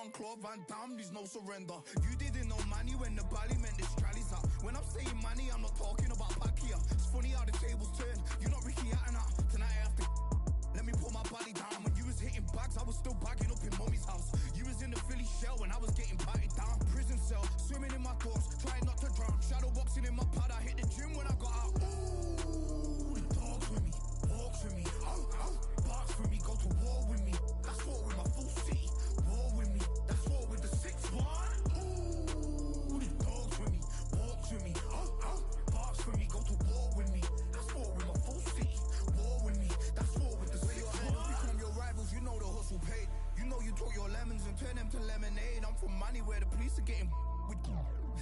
Jean-Claude Van Damme, there's no surrender. You didn't know money when the bally meant the strallies up. When I'm saying money, I'm not talking about Pacquiao. It's funny how the tables turn. You're not Ricky Hatton. Tonight I have to let me put my body down. When you was hitting bags, I was still bagging up in mommy's house. You was in the Philly shell when I was getting patted down. Prison cell, swimming in my thoughts, trying not to drown. Shadow boxing in my pad, I hit the gym when I got out. Ooh, the dogs with me, walks with me, barks with me, go to war with me. That's war with my full city, war with me. That's war with the 6-1. Ooh, the dogs with me, walks with me, barks with me, go to war with me. That's war with my full city, war with me. That's war with the 6-1. Become your rivals, you know the hustle paid. You know you took your lemons and turn them to lemonade. I'm from money where the police are getting with you.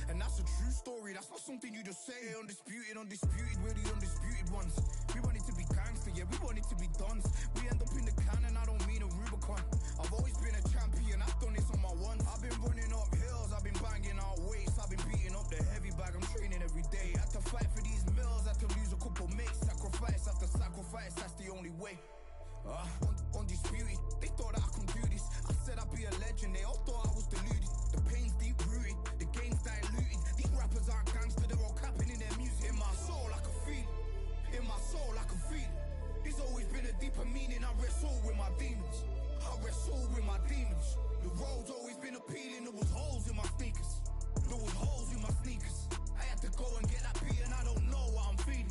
And that's a true story, that's not something you just say. Undisputed, we're the undisputed ones. We want it to be gangster, yeah, we want it to be dons. We end up in the can and I don't mean a Rubicon. I've always been a champion, I've done this on my ones. I've been running up hills, I've been banging out weights. I've been beating up the heavy bag, I'm training every day. Had to fight for these mills, had to lose a couple mates. Sacrifice after sacrifice, that's the only way. Undisputed, they thought that I could do this. I said I'd be a legend, they all thought I was deluded. The pain's deep rooted, the game's diluted. These rappers aren't gangster, they're all capping in their music. In my soul I can feel it, in my soul I can feel it. There's always been a deeper meaning, I wrestle with my demons. I wrestle with my demons. The road's always been appealing, there was holes in my sneakers. There was holes in my sneakers. I had to go and get that beat and I don't know what I'm feeling.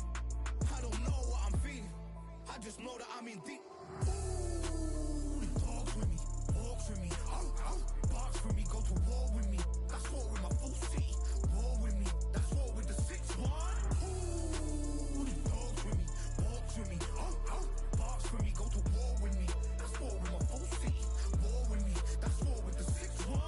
I don't know what I'm feeling. I just know that I'm in deep. Ooh, the dogs with me, walks with me, barks with me, go to war with me. That's war with my full city, war with me. That's war with the 6-1. Ooh, the dogs with me, walks with me, barks with me, go to war with me. That's war with my full city, war with me. That's war with the 6-1.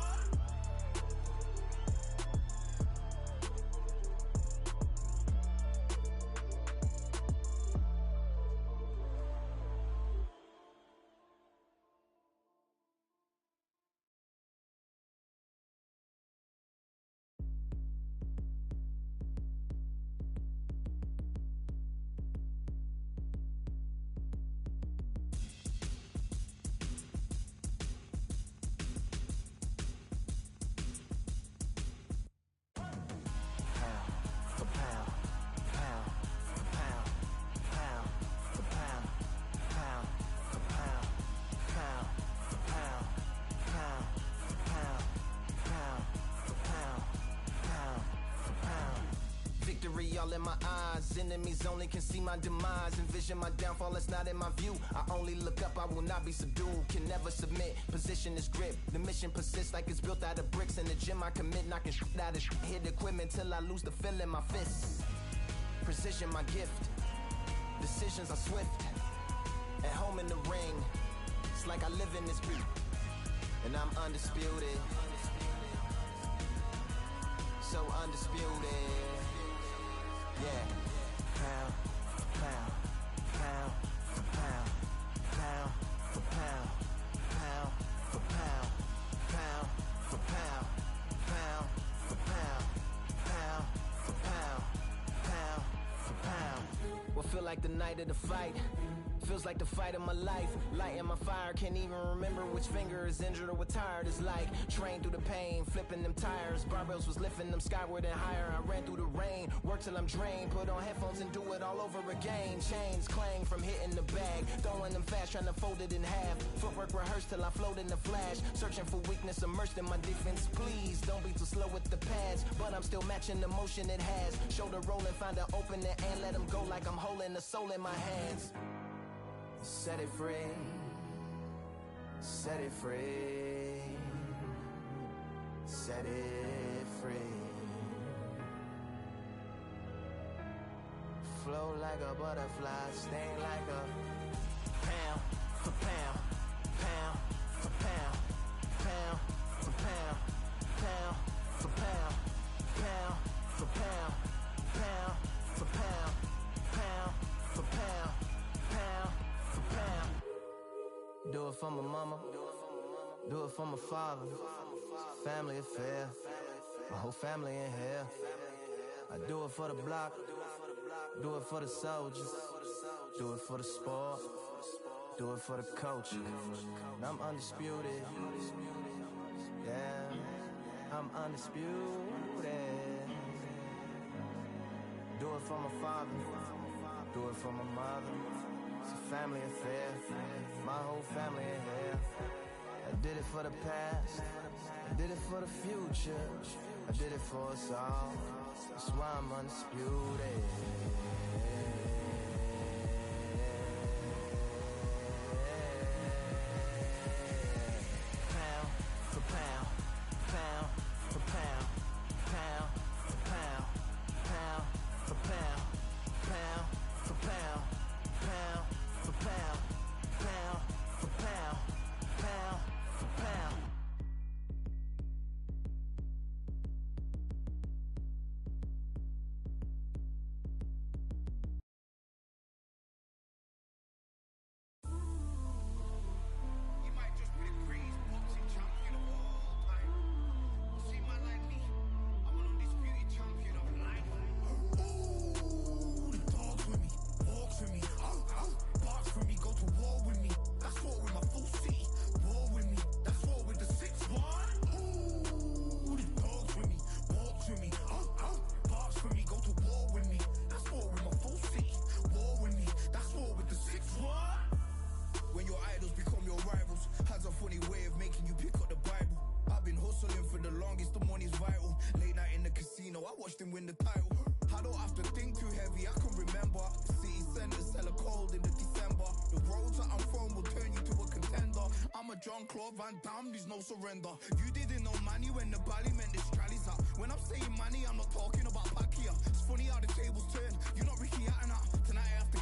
All in my eyes, enemies only can see my demise. Envision my downfall, it's not in my view. I only look up, I will not be subdued. Can never submit, position is grip. The mission persists like it's built out of bricks. In the gym I commit, knocking shit out of shit. Hit equipment till I lose the feel in my fists. Precision my gift, decisions are swift. At home in the ring, it's like I live in this beat. And I'm undisputed, so undisputed. Yeah, pound for pound, pound for pound, pound for pound, pound for pound, pound for pound, pound for pound, pound for pound, pound for pound. What feel like the night of the fight? Feels like the fight of my life. Lighting my fire, can't even remember which finger is injured or what tired is like. Trained through the pain, flipping them tires. Barbells was lifting them skyward and higher. I ran through the rain, worked till I'm drained. Put on headphones and do it all over again. Chains clang from hitting the bag. Throwing them fast, trying to fold it in half. Footwork rehearsed till I float in the flash. Searching for weakness, immersed in my defense. Please, don't be too slow with the pads. But I'm still matching the motion it has. Shoulder rolling, find an opening and let them go like I'm holding the soul in my hands. Set it free, set it free, set it free. Flow like a butterfly, sting like a pound for pound, pound for pound, pound for pound, pound for pound, pound for pound, pound for pound, pound for pound, pound. Do it for my mama, do it for my father. Family affair, my whole family in here. I do it for the block, do it for the soldiers, do it for the sport, do it for the culture. And I'm undisputed, Yeah, I'm undisputed. Do it for my father, do it for my mother. It's a family affair, my whole family in here. I did it for the past, I did it for the future, I did it for us all. That's why I'm undisputed. Pound for pound, pound for pound, pound for pound, pound for pound, pound for pound, pound for pound, pound for pound, pound for pound. He might just be the greatest boxing champion of all time. You see, man like me, I'm an undisputed champion of life. Ooh, the dogs with me, walks with me, barks for me, go to war with me. That's war with my full city. War with me, that's war with the 6-1. Ooh, the dogs with me, walks with me, barks for me, go to war with me. That's war with my full city. War with me, that's war with the 6-1. When your idols become your rivals, has a funny way of making you pick up the Bible. I've been hustling for the longest, the money's vital. Late night in the casino, I watched him win the title. I don't have to think too heavy, I can remember. The city centers hella cold in the December. The roads that I'm from will turn you to a contender. I'm a Jean-Claude Van Damme, there's no surrender. You didn't know money when the bally meant the strallies up. When I'm saying money, I'm not talking about Pacquiao. It's funny how the tables turn, you're not Ricky Hatton. Tonight I have to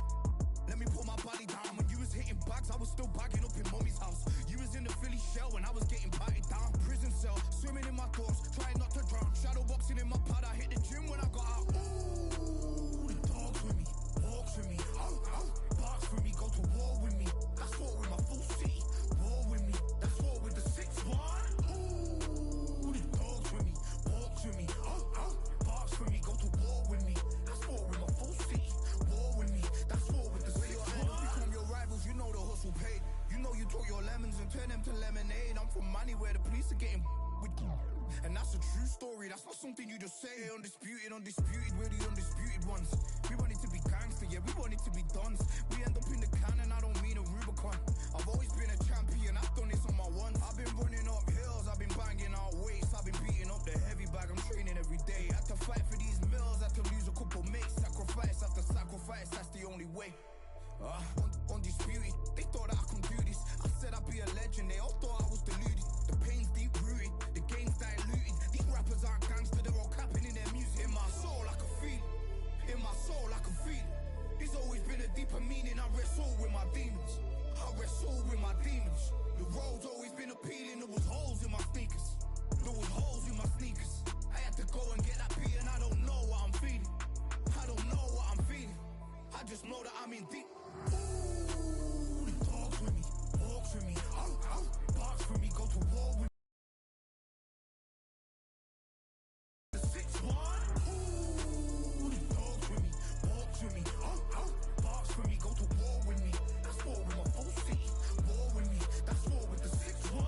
let me put my body down. When you was hitting bags, I was still bagging up in mommy's house. You was in the Philly shell when I was getting batted down. Prison cell, swimming in my thoughts, trying not to drown. Shadow boxing in my pad, I hit the gym when I got out. Ooh, the dogs with me, walks with me, barks for me, go to war with me. That's war with my full city. War with me, that's war with the 6-1. Ooh, the dogs with me, walks with me, barks for me, go to war with me. That's war with my full city. War with me, that's war with the 6-1. Become your rivals, you know the hustle paid. You know you took your lemons and turn them to lemonade. I'm from money where the police are getting with you. And that's a true story, that's not something you just say. Undisputed, undisputed, we're the undisputed ones. We want it to be gangster, yeah, we want it to be dons. We end up in the can and I don't mean a Rubicon. I've always been a champion, I've done this on my ones. I've been running up hills, I've been banging out weights. I've been beating up the heavy bag, I'm training every day. Had to fight for these mills, had to lose a couple mates. Sacrifice after sacrifice, that's the only way. Undisputed, they thought that I can do this. I said I'd be a legend, they all thought I was deluded. The pain's deep rooted, the game's diluted. These rappers aren't gangster, they're all capping in their music. In my soul I can feel it, in my soul I can feel it. There's always been a deeper meaning, I wrestle with my demons. I wrestle with my demons. The road's always been appealing, there was holes in my sneakers. There was holes in my sneakers. I had to go and get that beat and I don't know what I'm feeling. I don't know what I'm feeling. I just know that I'm in deep. Ooh, the dogs with me, walks with me, barks for me, go to war with me. The 6-1. Ooh, the dogs with me, walks with me, barks for me, go to war with me. That's war with my full city. War with me, that's war with the 6-1.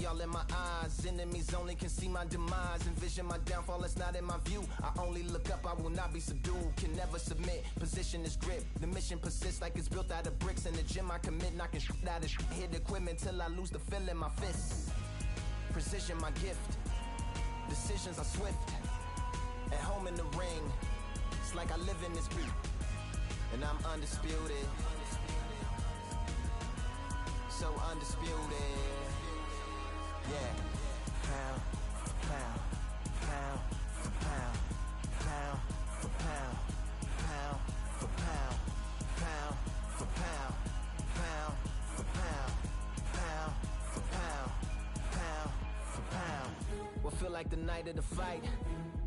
All in my eyes, enemies only can see my demise. Envision my downfall, it's not in my view. I only look up, I will not be subdued. Can never submit, position is grip. The mission persists like it's built out of bricks. In the gym I commit, knocking shit out of shit. Hit equipment till I lose the feel in my fists. Precision my gift, decisions are swift. At home in the ring, it's like I live in this beat. And I'm undisputed. so undisputed. Yeah. Pound for pound, pound for pound, pound for pound, pound for pound, pound for pound, pound for pound, pound for pound, pound for pound. What feel like the night of the fight?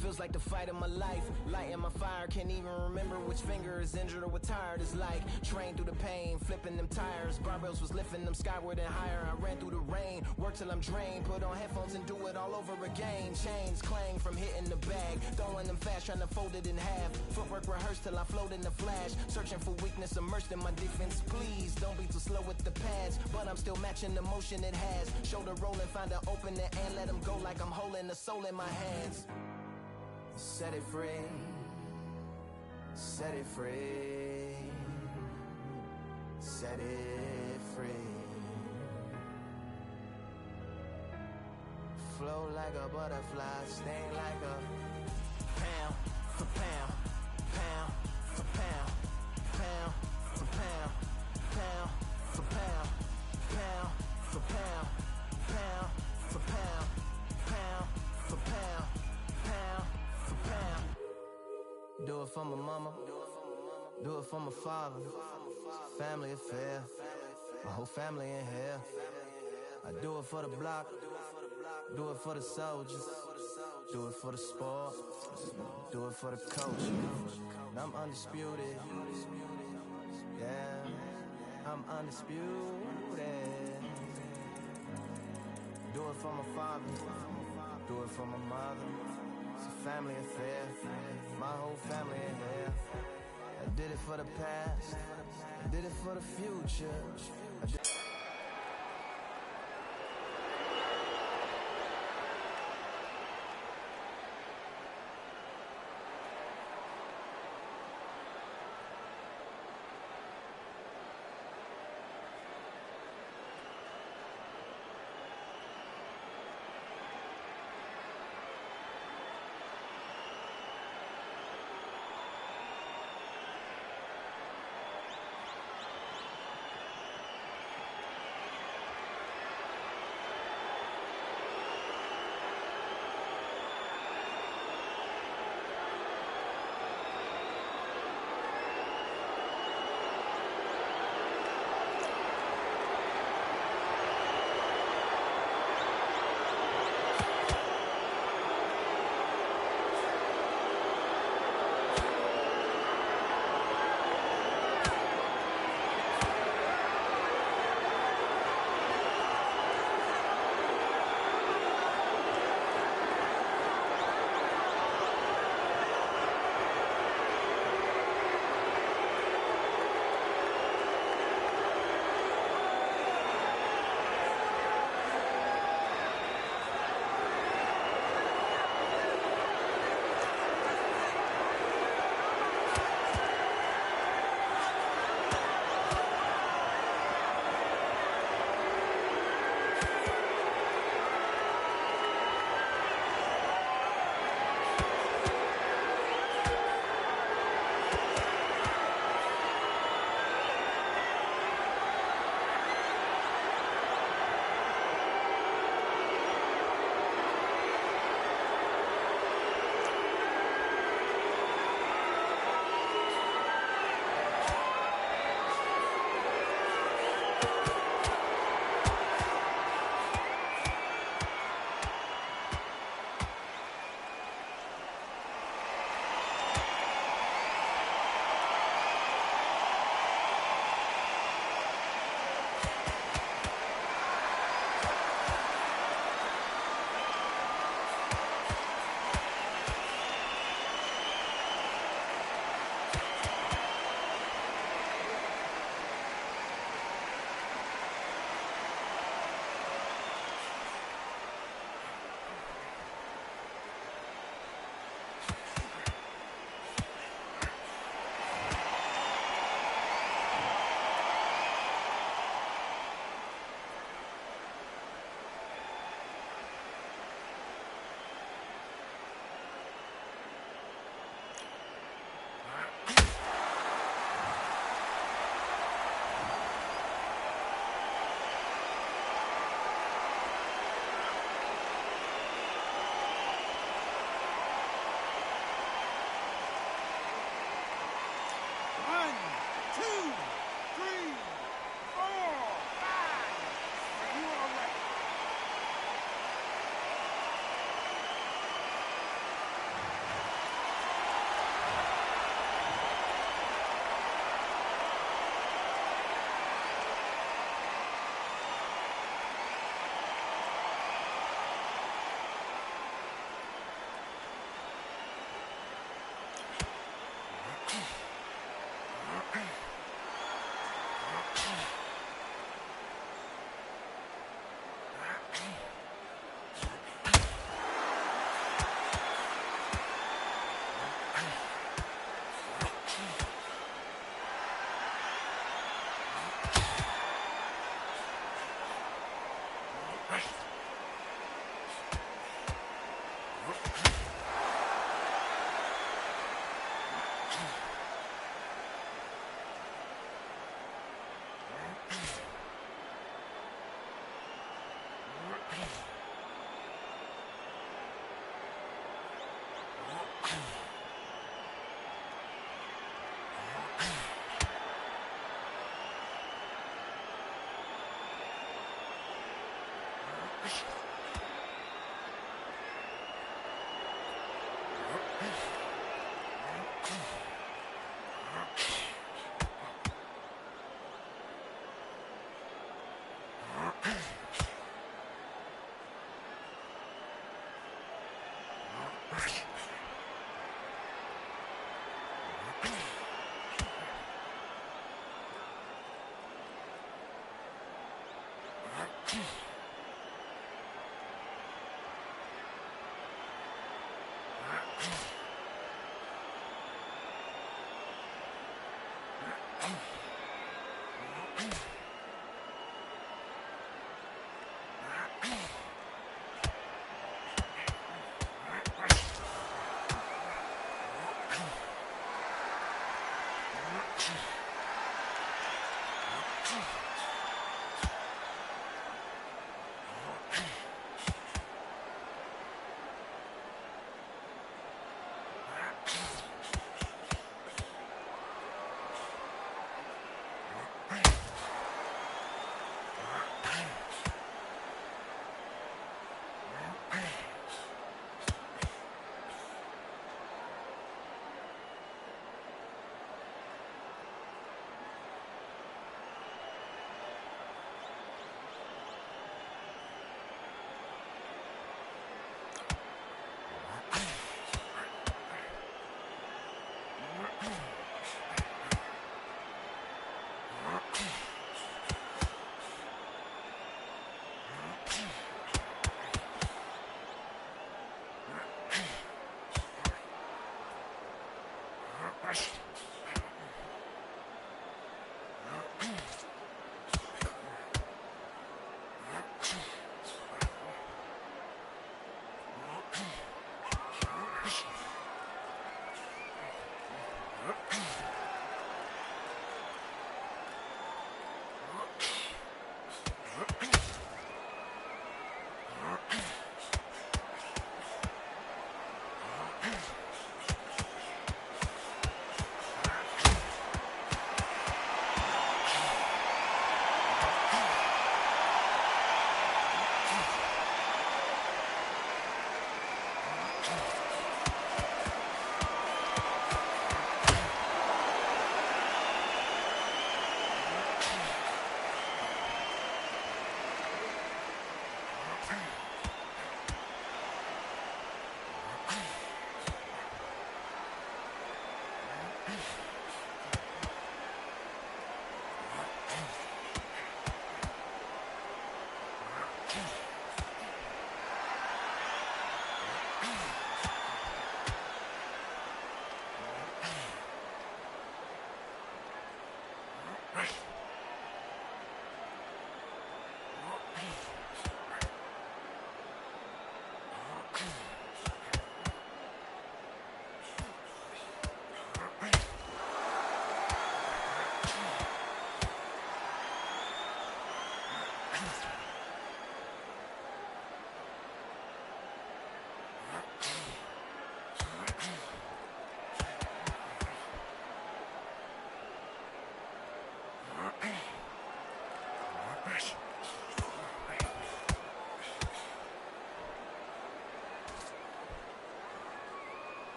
Feels like the fight of my life. Lighting my fire, can't even remember which finger is injured or what tired is like. Train through the pain, flipping them tires. Barbells was lifting them skyward and higher. I ran through the rain, work till I'm drained. Put on headphones and do it all over again. Chains clang from hitting the bag. Throwing them fast, trying to fold it in half. Footwork rehearsed till I float in the flash. Searching for weakness, immersed in my defense. Please, don't be too slow with the pads. But I'm still matching the motion it has. Shoulder rolling, find an opening and let them go like I'm holding the soul in my hands. Set it free, set it free, set it free. Flow like a butterfly, sting like a pound for pound, pound for pound, pound for pound, pound for pound, pound for pound, pound for pound, pound for pound, pound. Do it for my mama, do it for my father. Family affair, my whole family in here. I do it for the block, do it for the soldiers, do it for the sport, do it for the coach. I'm undisputed, yeah, I'm undisputed. Do it for my father, do it for my mother. It's a family affair, my whole family in here. I did it for the past, I did it for the future.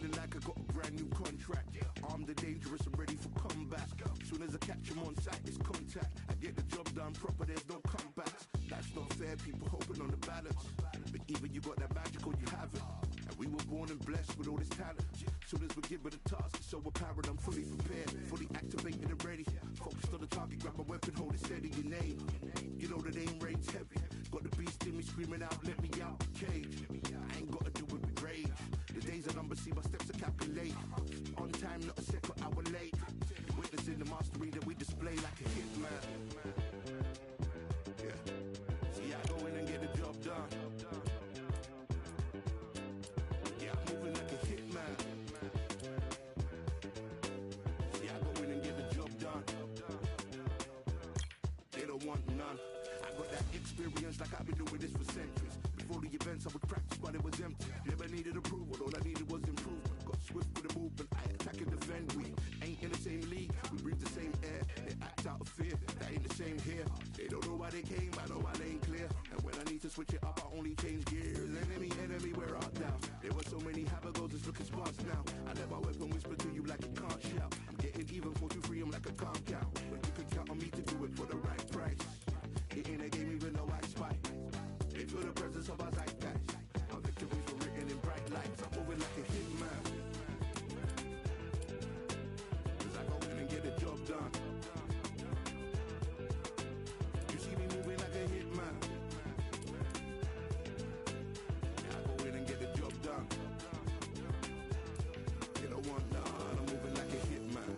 feeling like I got a brand new contract. Armed and dangerous and ready for combat. Soon as I catch him on sight, it's contact. I get the job done proper, there's no comebacks. That's not fair, people hoping on the balance. But even you got that magical, you have it. And we were born and blessed with all this talent. Soon as we give it a task, it's so apparent I'm fully prepared, fully activated and ready. Focused on the target, grab my weapon, hold it steady, your name. You know that aim rain's heavy. Got the beast in me screaming out, let me out the cage. I ain't gotta do it with rage. The days are numbered, see my steps are calculated. On time, not a second hour late. Witnessing the mastery that we display like a hitman. Yeah. See, I go in and get the job done. Yeah, I'm moving like a hitman. See, I go in and get the job done. They don't want none. I got that experience like I've been doing this for centuries. Before the events I would practice but it was empty. Never needed approval, all I needed was improvement. Got swift with the movement, I attack and defend. We ain't in the same league, we breathe the same air. They act out of fear, that ain't the same here. They don't know why they came, I know my lane clear. And when I need to switch it up, I only change gears. Enemy, where art thou? There were so many habagos, it's looking sparse now. I let my weapon whisper to you like it can't shout. I'm getting even 4-2-3, I'm like a calm count. But you can count on me to do it for the right price. It ain't a game even though I spite. They feel the presence of our zeitgeist. Our victories were written in bright lights. I'm moving like a hitman. Cause I go in and get the job done. You see me moving like a hitman. Yeah, I go in and get the job done. You don't want none, I'm moving like a hitman.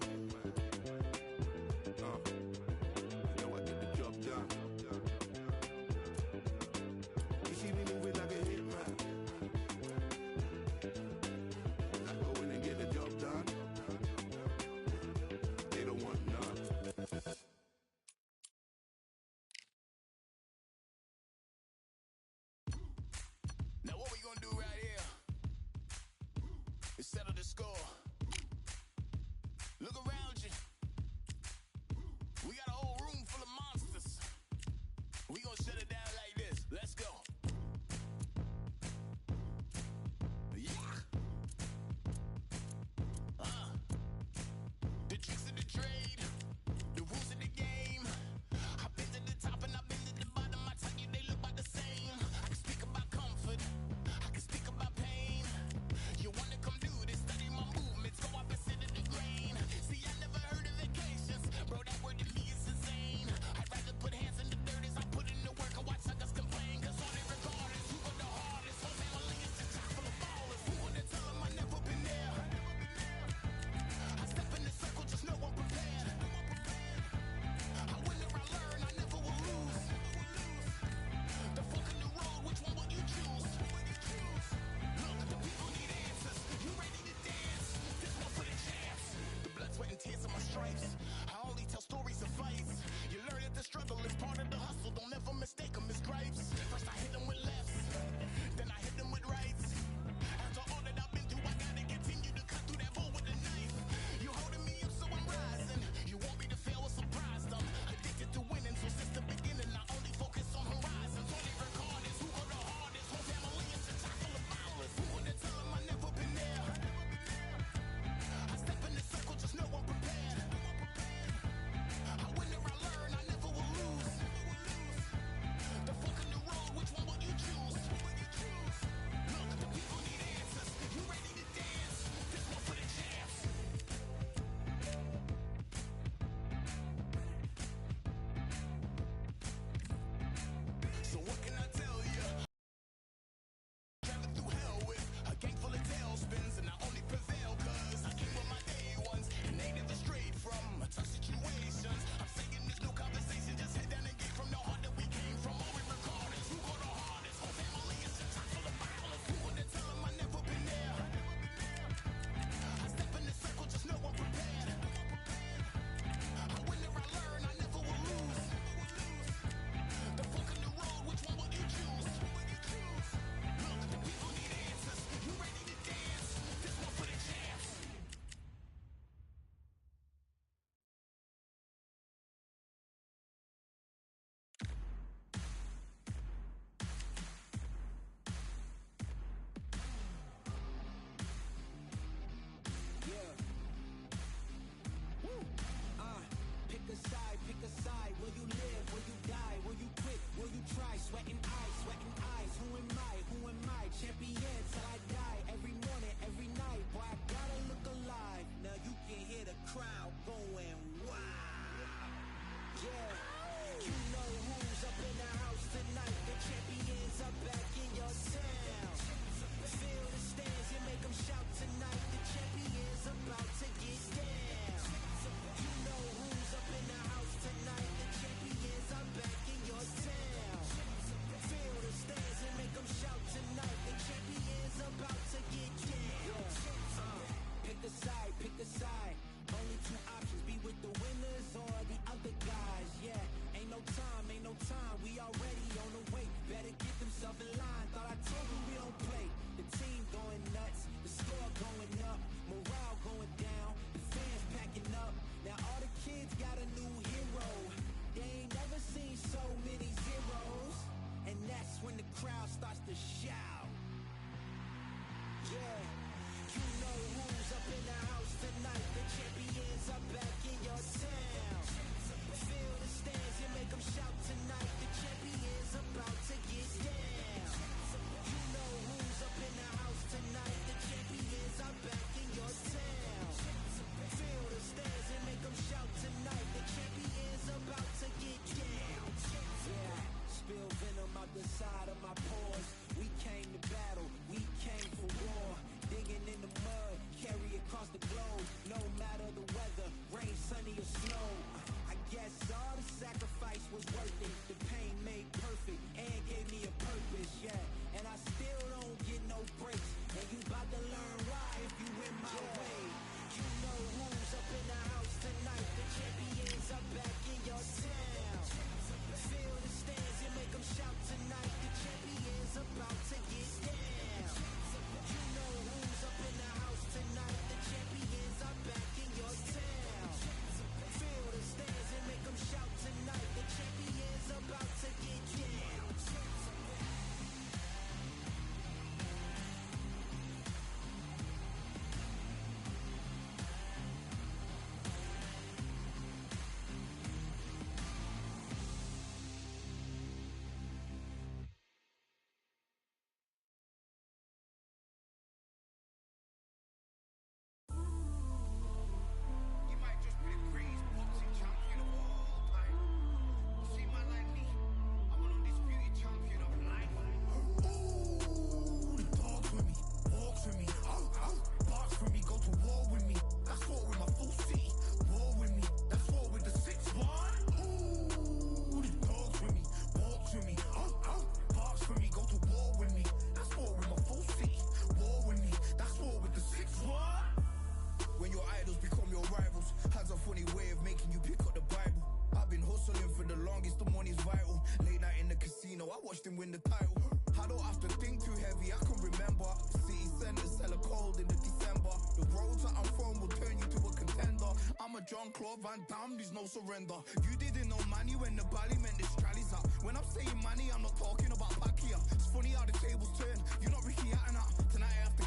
win the title. I don't have to think too heavy, I can remember. City centers hella cold in the December. The roads that I'm from will turn you to a contender. I'm a Jean-Claude Van Damme, there's no surrender. You didn't know money when the bally meant this trallies up. When I'm saying money, I'm not talking about Pacquiao. It's funny how the tables turn. You're not Ricky Hatton. Tonight I have to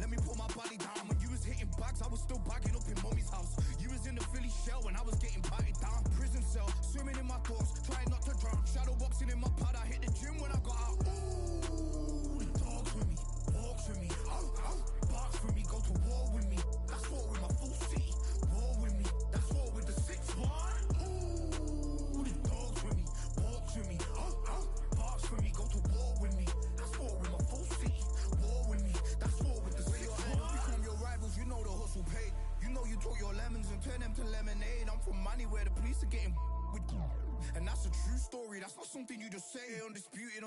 let me put my body down. When you was hitting bags, I was still bagging up in mommy's house. You was in the Philly shell when I was getting patted down. Prison cell, swimming in my thoughts, trying not to drown. Shadow boxing in my pad, I hit the gym when I got out. Ooh, the dogs with me, walks with me, barks with me, go to war with me. That's war with my full city. War with me, that's war with the 6-1. Ooh, the dogs with me, walks with me, barks with me, go to war with me. That's war with my full city. War with me, that's war with the 6-1. Become your rivals, you know the hustle paid. You know you took your lemons and turn them to lemonade. I'm from money where the police are getting with. And that's a true story, that's not something you just say. Undisputed,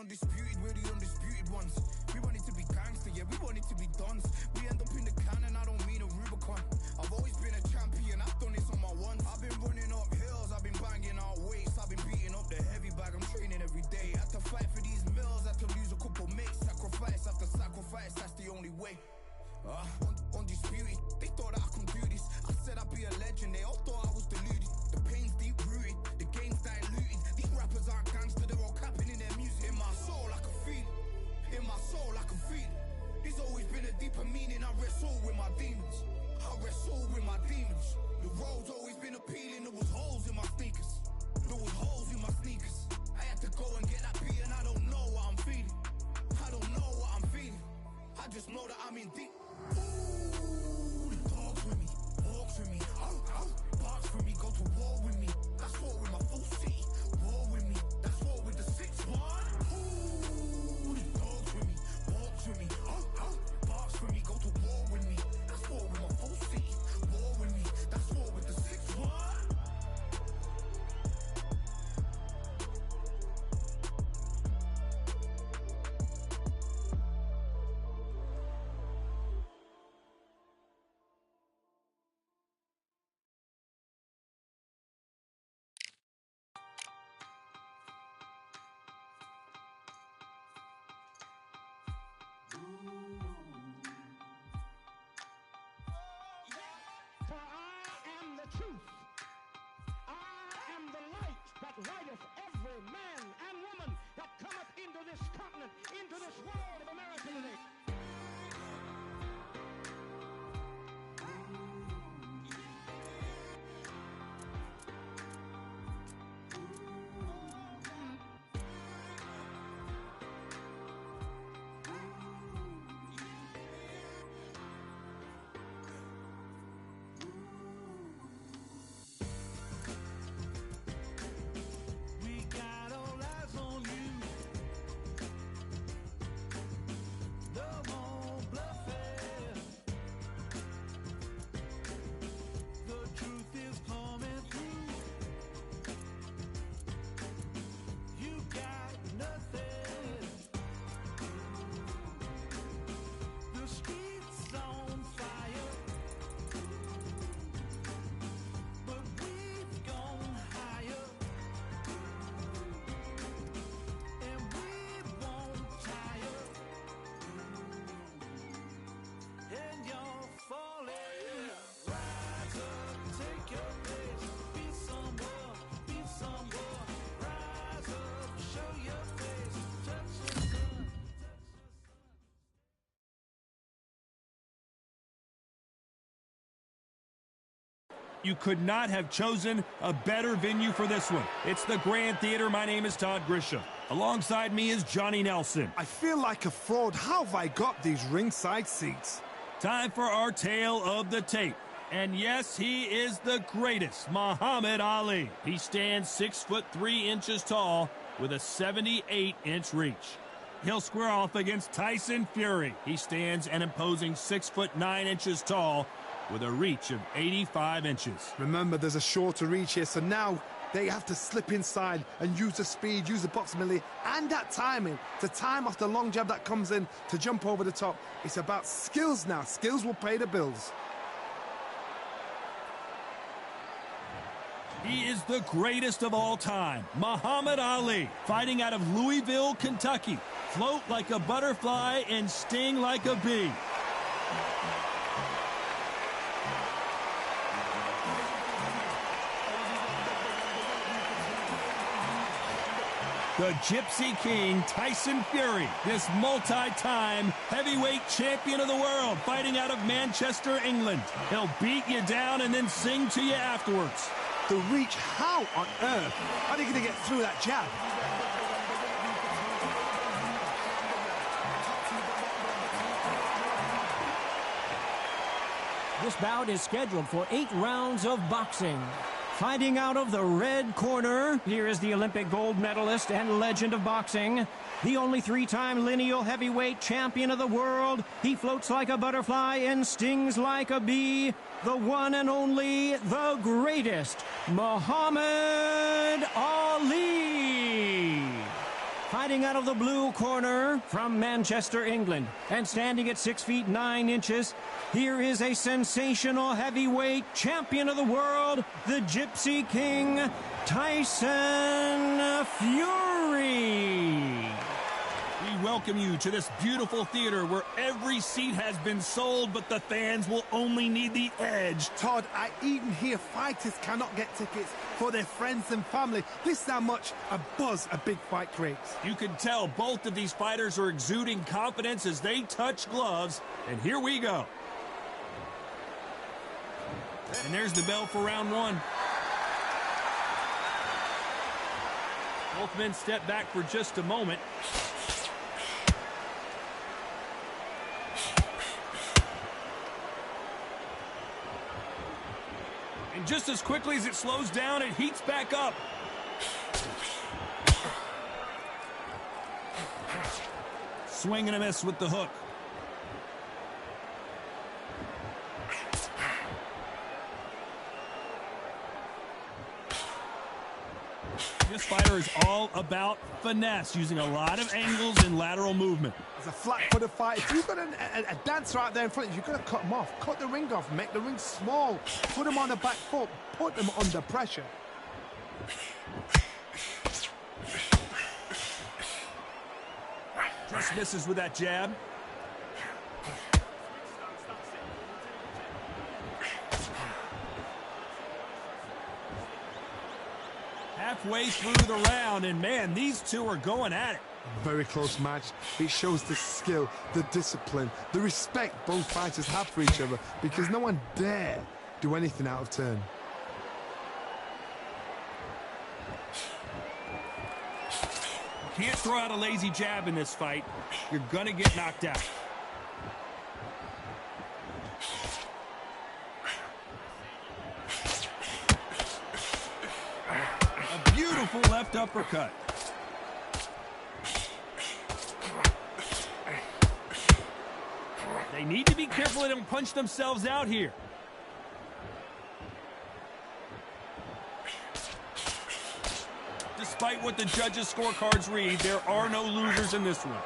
we're the undisputed ones. We want it to be gangster, yeah, we want it to be dons. We end up in the can and I don't mean a Rubicon. I've always been a champion, I've done this on my ones. I've been running up hills, I've been banging out weights. I've been beating up the heavy bag, I'm training every day. Had to fight for these mills, had to lose a couple mates. Sacrifice after sacrifice, that's the only way. Undisputed, they thought that I could do this. I said I'd be a legend, they all thought I was deluded. The pain's deep rooted, the game's diluted. These rappers aren't gangster, they're all capping in their music. In my soul I can feel it, in my soul I can feel it. There's always been a deeper meaning, I wrestle with my demons. I wrestle with my demons. The road's always been appealing, there was holes in my sneakers. There was holes in my sneakers. I had to go and get that beat and I don't know what I'm feeling. I don't know what I'm feeling. I just know that I'm in deep. Ooh, the dogs with me, walks with me, barks with me, go to war with me. That's war with my full city. War with me, that's war with the 6-1. Ooh, the dogs with me, walks with me, barks with me, go to war with me. That's war with my full city. War with me, that's war with the 6-1. For I am the truth. I am the light that lighteth every man and woman that cometh into this continent, into this world of America today. We got all eyes on you. No more bluffing. The truth is coming through. You got nothing. The streets on fire, but we've gone higher. And we won't tire. And you're falling. Rise up, take your place. Be someone, be someone. Rise up, show your face. Touch the sun. You could not have chosen a better venue for this one. It's the Grand Theater. My name is Todd Grisham. Alongside me is Johnny Nelson. I feel like a fraud. How have I got these ringside seats? Time for our tale of the tape. And yes, he is the greatest, Muhammad Ali. He stands 6'3" tall with a 78-inch reach. He'll square off against Tyson Fury. He stands an imposing 6'9" tall with a reach of 85 inches. Remember, there's a shorter reach here, so now they have to slip inside and use the speed, use the proximity, and that timing to time off the long jab that comes in to jump over the top. It's about skills now. Skills will pay the bills. He is the greatest of all time, Muhammad Ali, fighting out of Louisville, Kentucky. Float like a butterfly and sting like a bee. The Gypsy King, Tyson Fury, this multi-time heavyweight champion of the world, fighting out of Manchester, England. He'll beat you down and then sing to you afterwards. The reach, how on earth are they going to get through that jab? This bout is scheduled for 8 rounds of boxing. Fighting out of the red corner, here is the Olympic gold medalist and legend of boxing, the only 3-time lineal heavyweight champion of the world. He floats like a butterfly and stings like a bee. The one and only, the greatest, Muhammad Ali. Fighting out of the blue corner from Manchester, England, and standing at 6 feet 9 inches, here is a sensational heavyweight champion of the world, the Gypsy King, Tyson Fury. We welcome you to this beautiful theater where every seat has been sold, but the fans will only need the edge. Todd, I even hear fighters cannot get tickets for their friends and family. This is how much a buzz a big fight creates. You can tell both of these fighters are exuding confidence as they touch gloves, and here we go. And there's the bell for round 1. Both men step back for just a moment. And just as quickly as it slows down, it heats back up. Swing and a miss with the hook. This fighter is all about finesse, using a lot of angles and lateral movement. It's a flat-footed fight. If you've got a dancer out there in front of you, you've got to cut him off. Cut the ring off. Make the ring small. Put him on the back foot. Put him under pressure. Just misses with that jab. Halfway through the round, and man, these two are going at it. Very close match. It shows the skill, the discipline, the respect both fighters have for each other, because no one dare do anything out of turn. You can't throw out a lazy jab in this fight. You're gonna get knocked out. A beautiful left uppercut. They need to be careful they don't punch themselves out here. Despite what the judges' scorecards read, there are no losers in this one.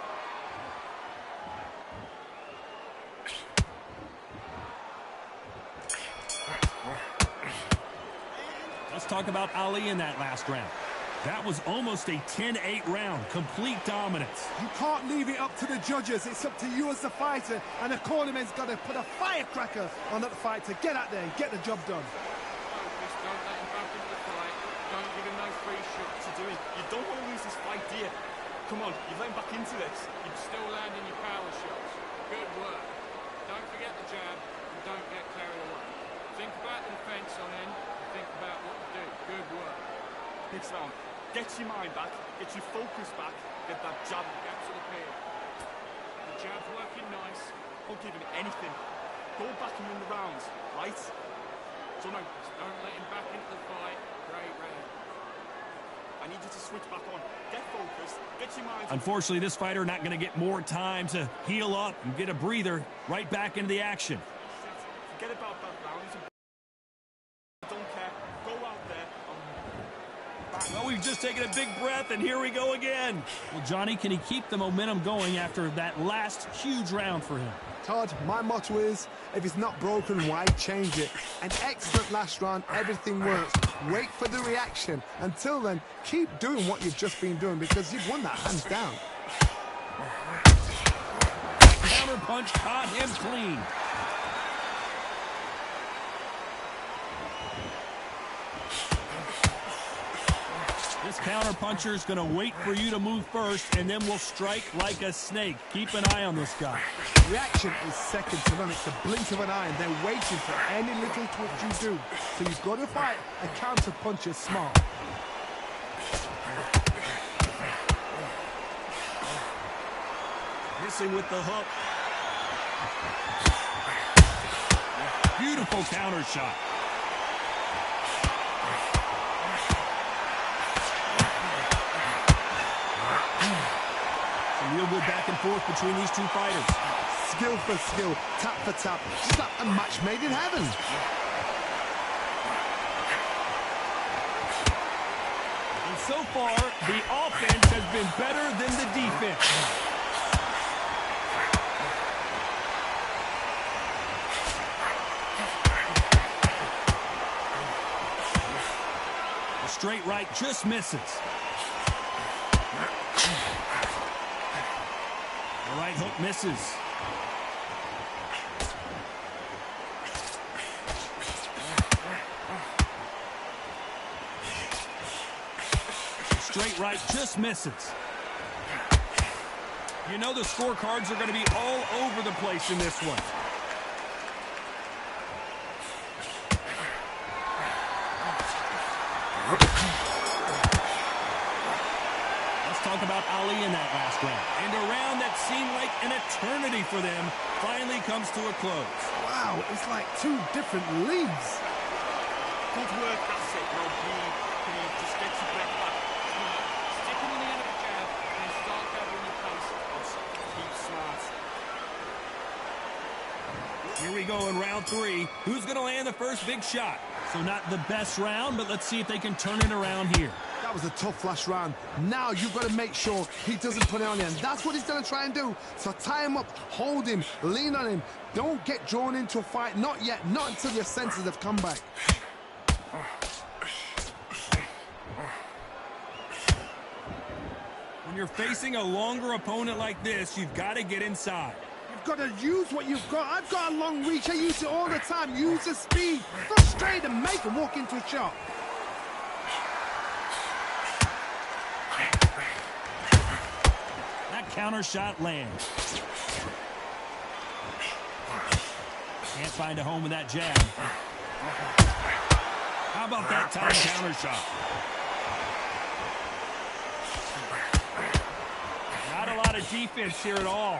Let's talk about Ali in that last round. That was almost a 10-8 round, complete dominance. You can't leave it up to the judges. It's up to you as the fighter, and the cornerman's got to put a firecracker on that fight to get out there and get the job done. Don't let him back into the fight. Don't give him no free shot to do it. You don't want to lose this fight, do you? Come on, you've let him back into this. You're still landing your power shots. Good work. Don't forget the jab and don't get carried away. Think about the defense on end and think about what to do. Good work. Next round, get your mind back, get your focus back, get that jab. Gaps at the pier. The jab's working nice. Don't give him anything. Go back and win the rounds, right? So now, Don't let him back into the fight. Great round. I need you to switch back on. Get focused, get your mind. Unfortunately, this fighter not going to get more time to heal up and get a breather. Right back into the action. Forget about that round. Don't care. Go out there. Well, we've just taken a big breath, and here we go again. Well, Johnny, can he keep the momentum going after that last huge round for him? Todd, my motto is, if it's not broken, why change it? An excellent last round, everything works. Wait for the reaction. Until then, keep doing what you've just been doing because you've won that hands down. Counter punch caught him clean. This counter puncher is going to wait for you to move first and then will strike like a snake. Keep an eye on this guy. Reaction is second to none. It's the blink of an eye and they're waiting for any little twitch you do. So you've got to fight a counter puncher smart. Missing with the hook. Beautiful counter shot. Some real good back and forth between these two fighters. Skill for skill, tap for tap, just like a match made in heaven. And so far, the offense has been better than the defense. The straight right just misses. The right hook misses. Straight right just misses. You know the scorecards are going to be all over the place in this one. Let's talk about Ali in that last round. And a round that seemed like an eternity for them finally comes to a close. Wow, it's like two different leagues. Good work, that's it. No, he just gets your breath back. Stick him on the end of the jab and start gathering your pace. Keep smart. Here we go in round 3. Who's going to land the first big shot? So not the best round, but let's see if they can turn it around here. That was a tough last round. Now you've got to make sure he doesn't put it on you. And that's what he's going to try and do. So tie him up, hold him, lean on him. Don't get drawn into a fight. Not yet. Not until your senses have come back. When you're facing a longer opponent like this, you've got to get inside. You've got to use what you've got. I've got a long reach. I use it all the time. Use the speed. Frustrate and make him walk into a shot. That counter shot lands. Can't find a home with that jab. How about that time counter shot? Not a lot of defense here at all.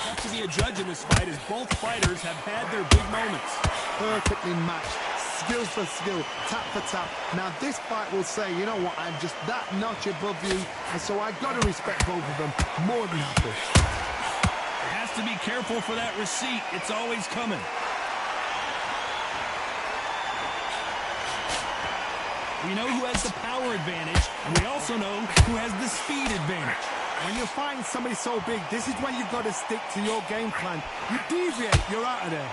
Tough to be a judge in this fight as both fighters have had their big moments. Perfectly matched. Skill for skill, tap for tap. Now this fight will say, you know what, I'm just that notch above you, and so I've got to respect both of them more than happy. Has to be careful for that receipt. It's always coming. We know who has the power advantage, and we also know who has the speed advantage. When you're fighting somebody so big, this is when you've got to stick to your game plan. You deviate, you're out of there.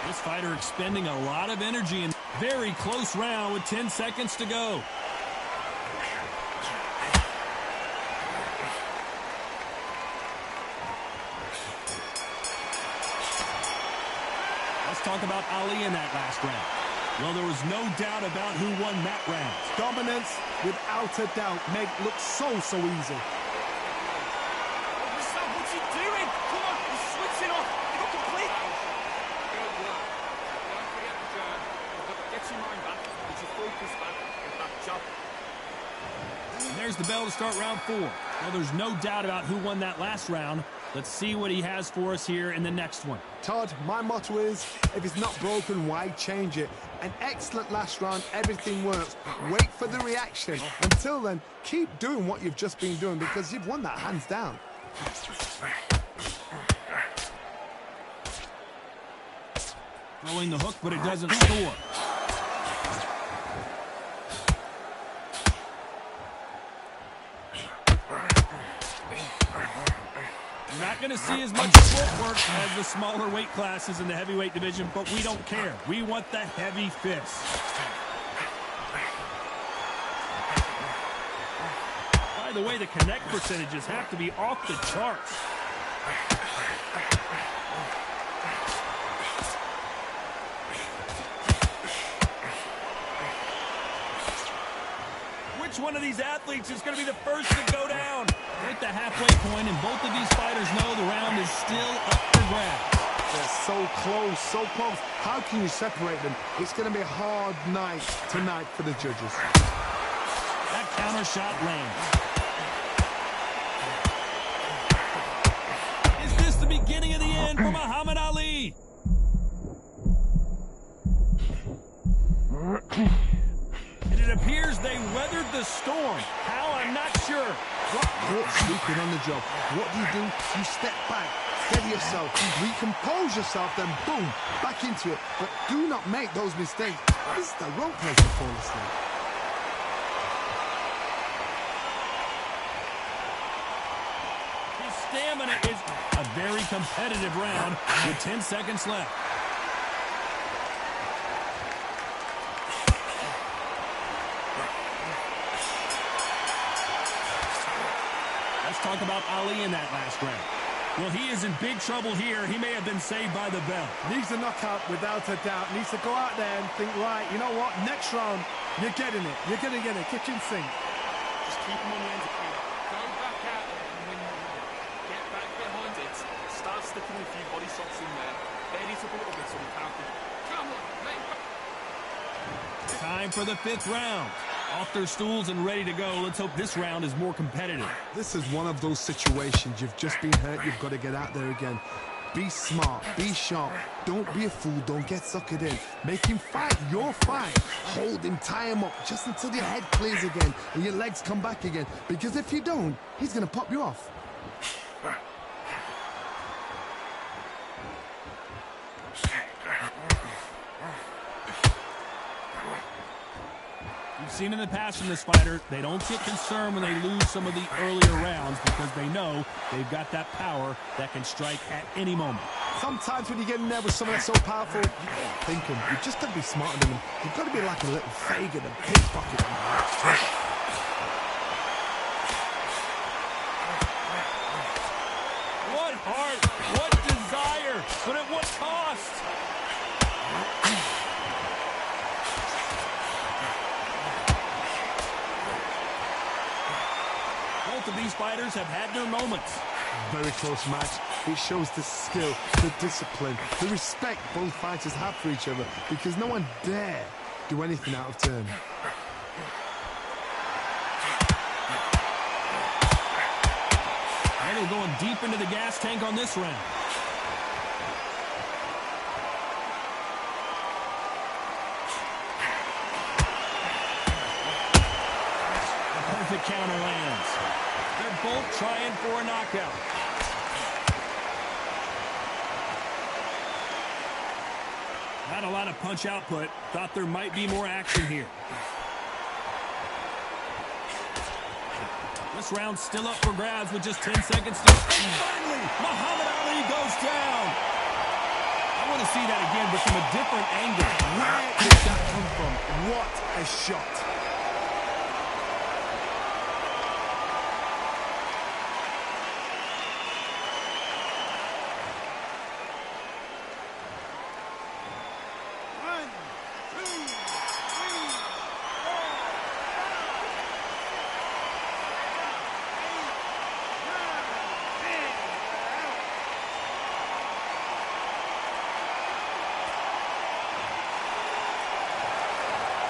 This fighter expending a lot of energy in very close round with 10 seconds to go. Let's talk about Ali in that last round. Well, there was no doubt about who won that round. Dominance, without a doubt, made it look so easy. What's he doing? Come on, he's switching off. You're complete. Good work. Don't forget the jab. Get your mind back. Get your focus back. Get that jab. And there's the bell to start round 4. Well, there's no doubt about who won that last round. Let's see what he has for us here in the next one. Todd, my motto is, if it's not broken, why change it? An excellent last round, everything works. Wait for the reaction. Until then, keep doing what you've just been doing because you've won that hands down. Throwing the hook, but it doesn't score. going to see as much footwork as the smaller weight classes in the heavyweight division, but we don't care. We want the heavy fists. By the way, the connect percentages have to be off the charts. Which one of these athletes is going to be the first to go down? We're at the halfway point, and both of these fighters know the round is still up for grabs. They're so close, so close. How can you separate them? It's going to be a hard night tonight for the judges. That counter shot lands. Is this the beginning of the end for Muhammad Ali? And it appears they weathered the storm. How, I'm not sure. Caught sleeping on the job. What do? You step back, steady yourself, recompose yourself, then boom, back into it. But do not make those mistakes. This is the wrong place to fall asleep. His stamina is a very competitive round with 10 seconds left. Talk about Ali in that last round. Well, he is in big trouble here. He may have been saved by the bell. Needs a knockout without a doubt. Needs to go out there and think, right, you know what? Next round, you're getting it. You're going to get it. Kitchen sink. Just keep him on the end of it. Go back out there and when you get back behind it, start sticking a few body shots in there. Barely took a little bit so we can't be. Come on, mate. Time for the 5th round. Off their stools and ready to go. Let's hope this round is more competitive. This is one of those situations. You've just been hurt. You've got to get out there again. Be smart. Be sharp. Don't be a fool. Don't get suckered in. Make him fight your fight. Hold him. Tie him up just until your head clears again and your legs come back again. Because if you don't, he's going to pop you off. We've seen in the past from this fighter, they don't get concerned when they lose some of the earlier rounds because they know they've got that power that can strike at any moment. Sometimes when you get in there with someone that's so powerful, you can't think him. You've just got to be smarter than him. You've got to be like a little faggot and pickpocket him. What heart, what desire, but at what cost? Both of these fighters have had their moments. Very close match. It shows the skill, the discipline, the respect both fighters have for each other because no one dare do anything out of turn. And they're going deep into the gas tank on this round. The perfect counter lands. They're both trying for a knockout. Not a lot of punch output. Thought there might be more action here. This round's still up for grabs with just 10 seconds to... And finally, Muhammad Ali goes down. I want to see that again, but from a different angle. Where did that come from? What a shot.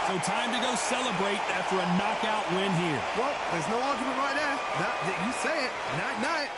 So time to go celebrate after a knockout win here. Well, there's no argument right there. You say it. Night-night.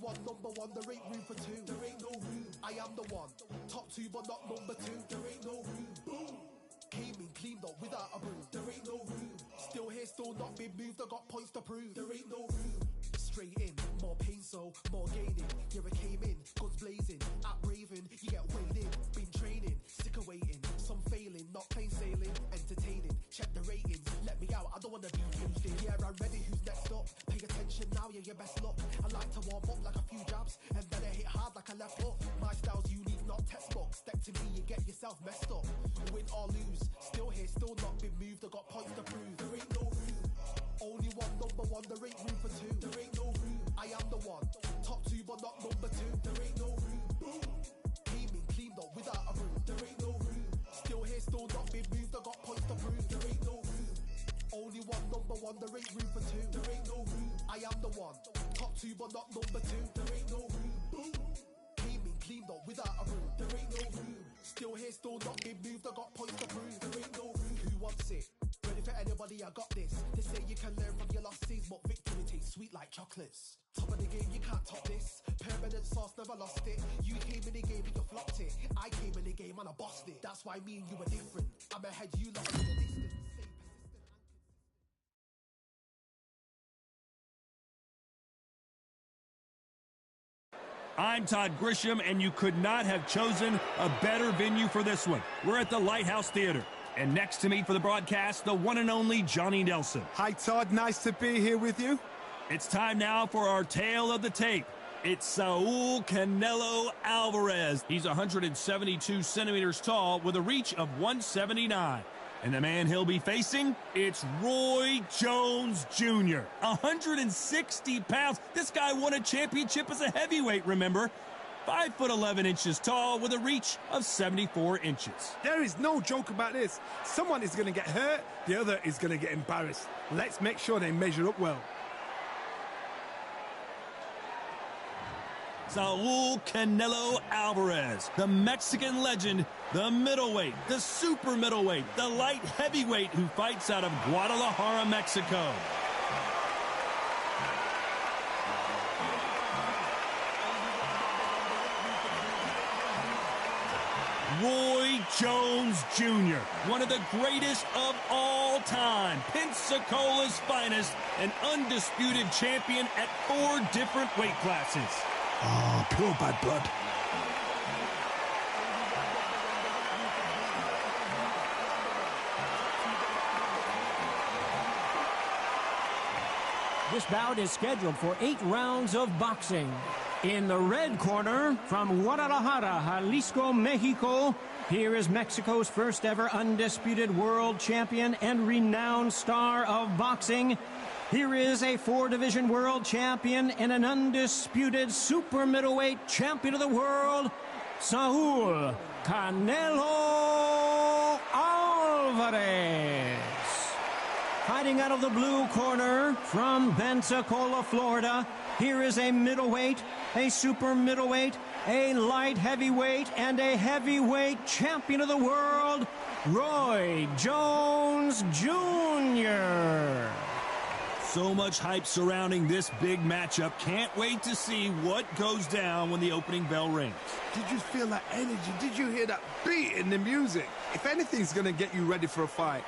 one, number one, there ain't room for two. There ain't no room. I am the one. Top two, but not number two. There ain't no room. Boom. Came in, cleaned up without a broom. There ain't no room. Still here, still not been moved. I got points to prove. There ain't no room. Straight in, more pain, so more gaining. Yeah, I came in, guns blazing. At Raven, you get weighed in. Been training, sick of waiting. Some failing, not plain sailing. Entertaining, check the ratings. Let me out, I don't wanna be caged in. Yeah, I'm ready, who's next up? Pay attention now, yeah, your best luck. I like to warm up like a few jabs, and then I hit hard like a left hook. My style's unique, not textbook. Step to me, you get yourself messed up. Win or lose, still here, still not been moved. I got points to prove. There ain't no room. Only one, number one, there ain't room for two. There ain't no room. I am the one. Top two, but not number two. There ain't no room. Boom. Came in, cleaned up without a broom. There ain't no room. Still here, still not been moved. I got points to prove. There ain't no room. Only one, number one, there ain't room for two. There ain't no room. I am the one. Top two, but not number two. There ain't no room. Boom. Came in, cleaned up without a broom. There ain't no room. Still here, still not been moved. I got points to prove. There ain't no room. Who wants it? Ready for anybody, I got this. They say you can learn from your losses, but victory tastes sweet like chocolates. Top of the game, you can't top this. Permanent sauce, never lost it. You came in the game and you flopped it. I came in the game and I bossed it. That's why me and you are different. I'm ahead, you lost in the distance. I'm Todd Grisham, and you could not have chosen a better venue for this one. We're at the Lighthouse Theater. And next to me for the broadcast, the one and only Johnny Nelson. Hi, Todd. Nice to be here with you. It's time now for our tale of the tape. It's Saul Canelo Alvarez. He's 172 centimeters tall with a reach of 179. And the man he'll be facing, it's Roy Jones Jr. 160 pounds. This guy won a championship as a heavyweight, remember? 5'11" tall with a reach of 74 inches. There is no joke about this. Someone is going to get hurt, the other is going to get embarrassed. Let's make sure they measure up well. Saul Canelo Alvarez, the Mexican legend, the middleweight, the super middleweight, the light heavyweight who fights out of Guadalajara, Mexico. Roy Jones Jr., one of the greatest of all time, Pensacola's finest, an undisputed champion at 4 different weight classes. Oh, pure bad blood. This bout is scheduled for 8 rounds of boxing. In the red corner, from Guadalajara, Jalisco, Mexico, here is Mexico's first ever undisputed world champion and renowned star of boxing. Here is a 4-division world champion and an undisputed super middleweight champion of the world, Saul Canelo Alvarez. Fighting out of the blue corner from Pensacola, Florida, here is a middleweight, a super middleweight, a light heavyweight, and a heavyweight champion of the world, Roy Jones Jr. So much hype surrounding this big matchup. Can't wait to see what goes down when the opening bell rings. Did you feel that energy? Did you hear that beat in the music? If anything's going to get you ready for a fight,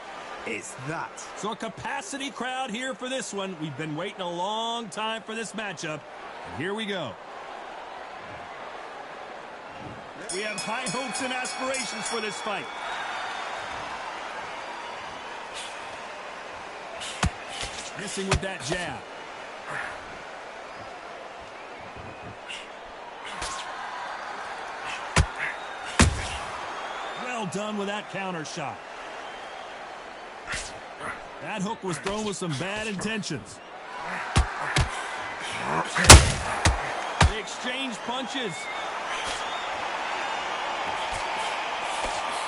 it's that. So a capacity crowd here for this one. We've been waiting a long time for this matchup. And here we go. We have high hopes and aspirations for this fight. Missing with that jab. Well done with that counter shot. That hook was thrown with some bad intentions. They exchange punches.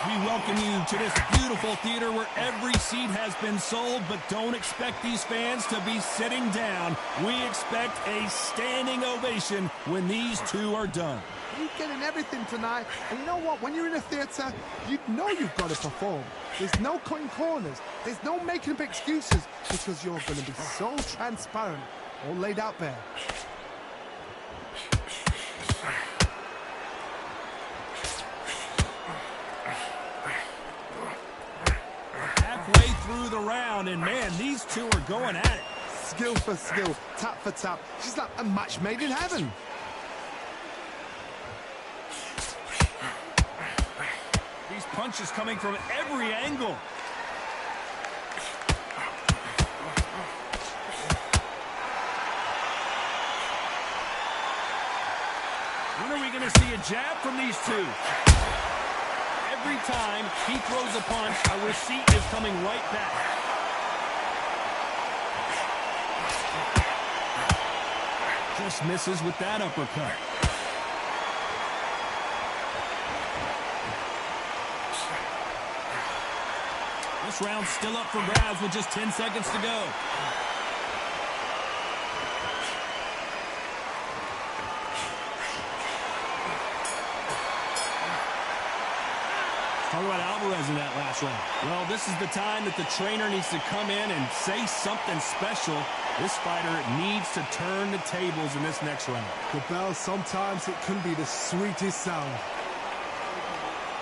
We welcome you to this beautiful theater where every seat has been sold, but don't expect these fans to be sitting down. We expect a standing ovation when these two are done. You're getting everything tonight, and you know what? When you're in a theater, you know you've got to perform. There's no cutting corners. There's no making up excuses, because you're going to be so transparent, all laid out there. round, and man, these two are going at it. Skill for skill, tap for tap. She's like a match made in heaven. These punches coming from every angle. When are we going to see a jab from these two? Every time he throws a punch, a receipt is coming right back. Just misses with that uppercut. This round's still up for grabs with just 10 seconds to go. Talk about Alvarez in that last round. Well, this is the time that the trainer needs to come in and say something special. This fighter needs to turn the tables in this next round. The bell, sometimes it can be the sweetest sound.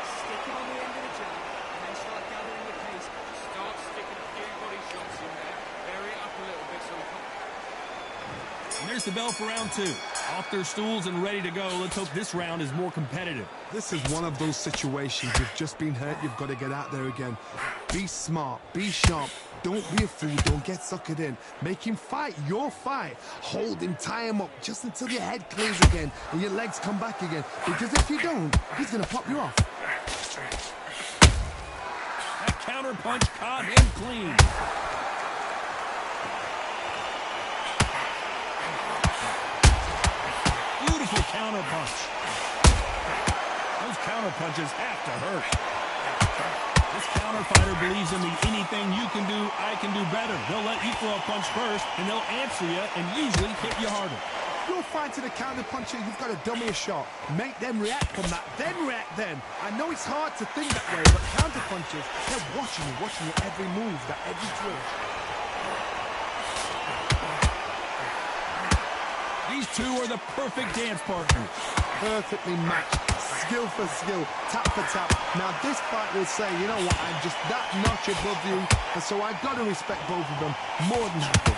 Stick him on the end of the jab, and then start gathering the pace. Start sticking a few body shots in there. Vary it up a little bit so we can... And there's the bell for round two. Off their stools and ready to go. Let's hope this round is more competitive. This is one of those situations. You've just been hurt. You've got to get out there again. Be smart. Be sharp. Don't be a fool. Don't get suckered in. Make him fight your fight. Hold him. Tie him up just until your head clears again and your legs come back again. Because if you don't, he's going to pop you off. That counter punch caught him clean. Beautiful counter punch. Those counter punches have to hurt. This counter fighter believes in the anything you can do, I can do better. They'll let you throw a punch first, and they'll answer you and usually hit you harder. You're fighting a counter puncher, you've got to dummy a shot. Make them react from that, then react then. I know it's hard to think that way, but counter punchers, they're watching you every move, that every twitch. These two are the perfect dance partners. Perfectly matched, skill for skill, tap for tap. Now this fight will say, you know what, I'm just that notch above you, and so I've got to respect both of them more than happy.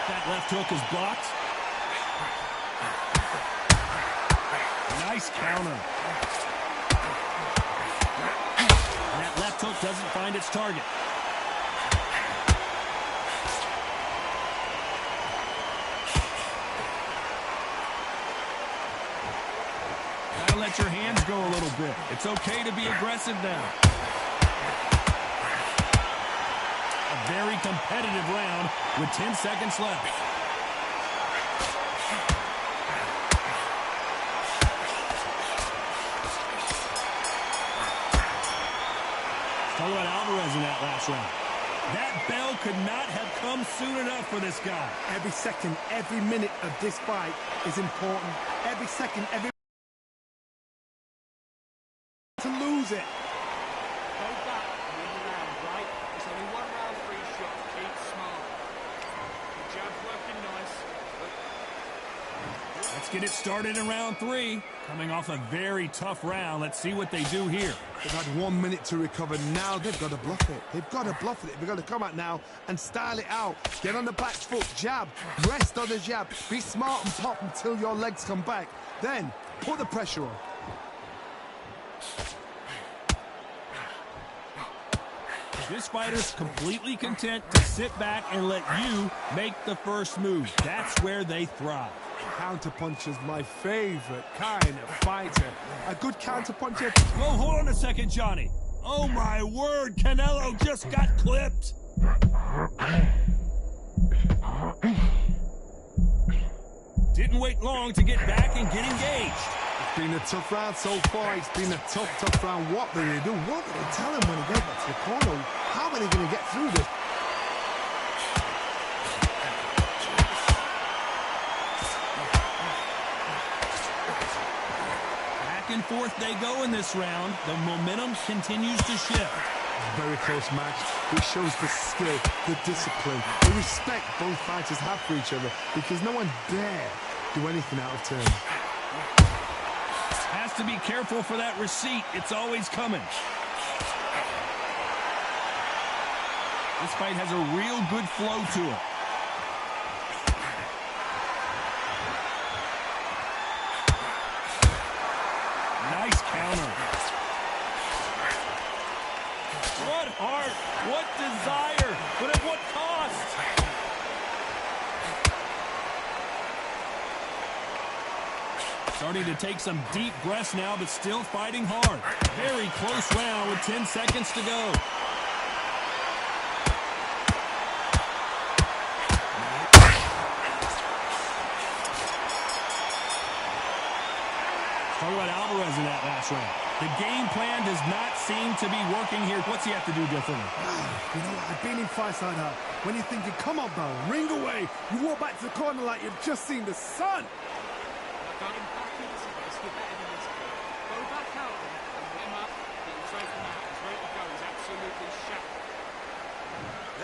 That left hook is blocked. Nice counter. And that left hook doesn't find its target. Gotta let your hands go a little bit. It's okay to be aggressive now. A very competitive round with 10 seconds left. Talk about Alvarez in that last round. That bell could not have come soon enough for this guy. Every second, every minute of this fight is important. Every second, every to lose it. Go back and win the round, right? It's only one round for each shot. Keep smart. The jab's working nice. Let's get it started in round three. Coming off a very tough round. Let's see what they do here. They've had 1 minute to recover. Now they've got to bluff it. They've got to bluff it. They've got to come out now and style it out. Get on the back foot, jab, rest on the jab. Be smart and pop until your legs come back. Then put the pressure on. This fighter's completely content to sit back and let you make the first move. That's where they thrive. Counter-puncher's my favorite kind of fighter. A good counter-puncher. Whoa, hold on a second, Johnny. Oh, my word, Canelo just got clipped. Didn't wait long to get back and get engaged. It's been a tough round so far. It's been a tough round. What do they do? What do they tell him when he gets back to the corner? How are they going to get through this? Back and forth they go in this round. The momentum continues to shift. Very close match. It shows the skill, the discipline, the respect both fighters have for each other, because no one dare do anything out of turn. Has to be careful for that receipt. It's always coming. This fight has a real good flow to it. Nice counter. What heart, what desire, but at what cost? Starting to take some deep breaths now, but still fighting hard. Very close round with 10 seconds to go. Talk about Alvarez in that last round. The game plan does not seem to be working here. What's he have to do differently? You know what? I've been in fights like that. When you're thinking, come on, bro, ring away. You walk back to the corner like you've just seen the sun. Got him back into this. You're better than this. Go back out there and get him up. Get him straight from that. He's ready to go. He's absolutely shattered.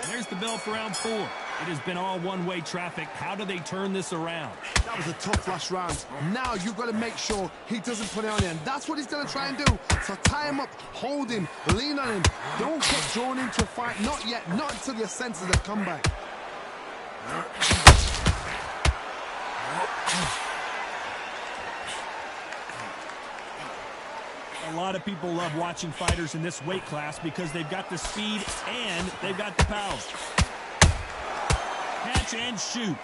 There's the bell for round 4. It has been all one-way traffic. How do they turn this around? That was a tough last round. Now you've got to make sure he doesn't put it on you, and that's what he's going to try and do. So tie him up, hold him, lean on him. Don't get drawn into a fight. Not yet. Not until your senses have come back. A lot of people love watching fighters in this weight class because they've got the speed and they've got the power. Catch and shoot.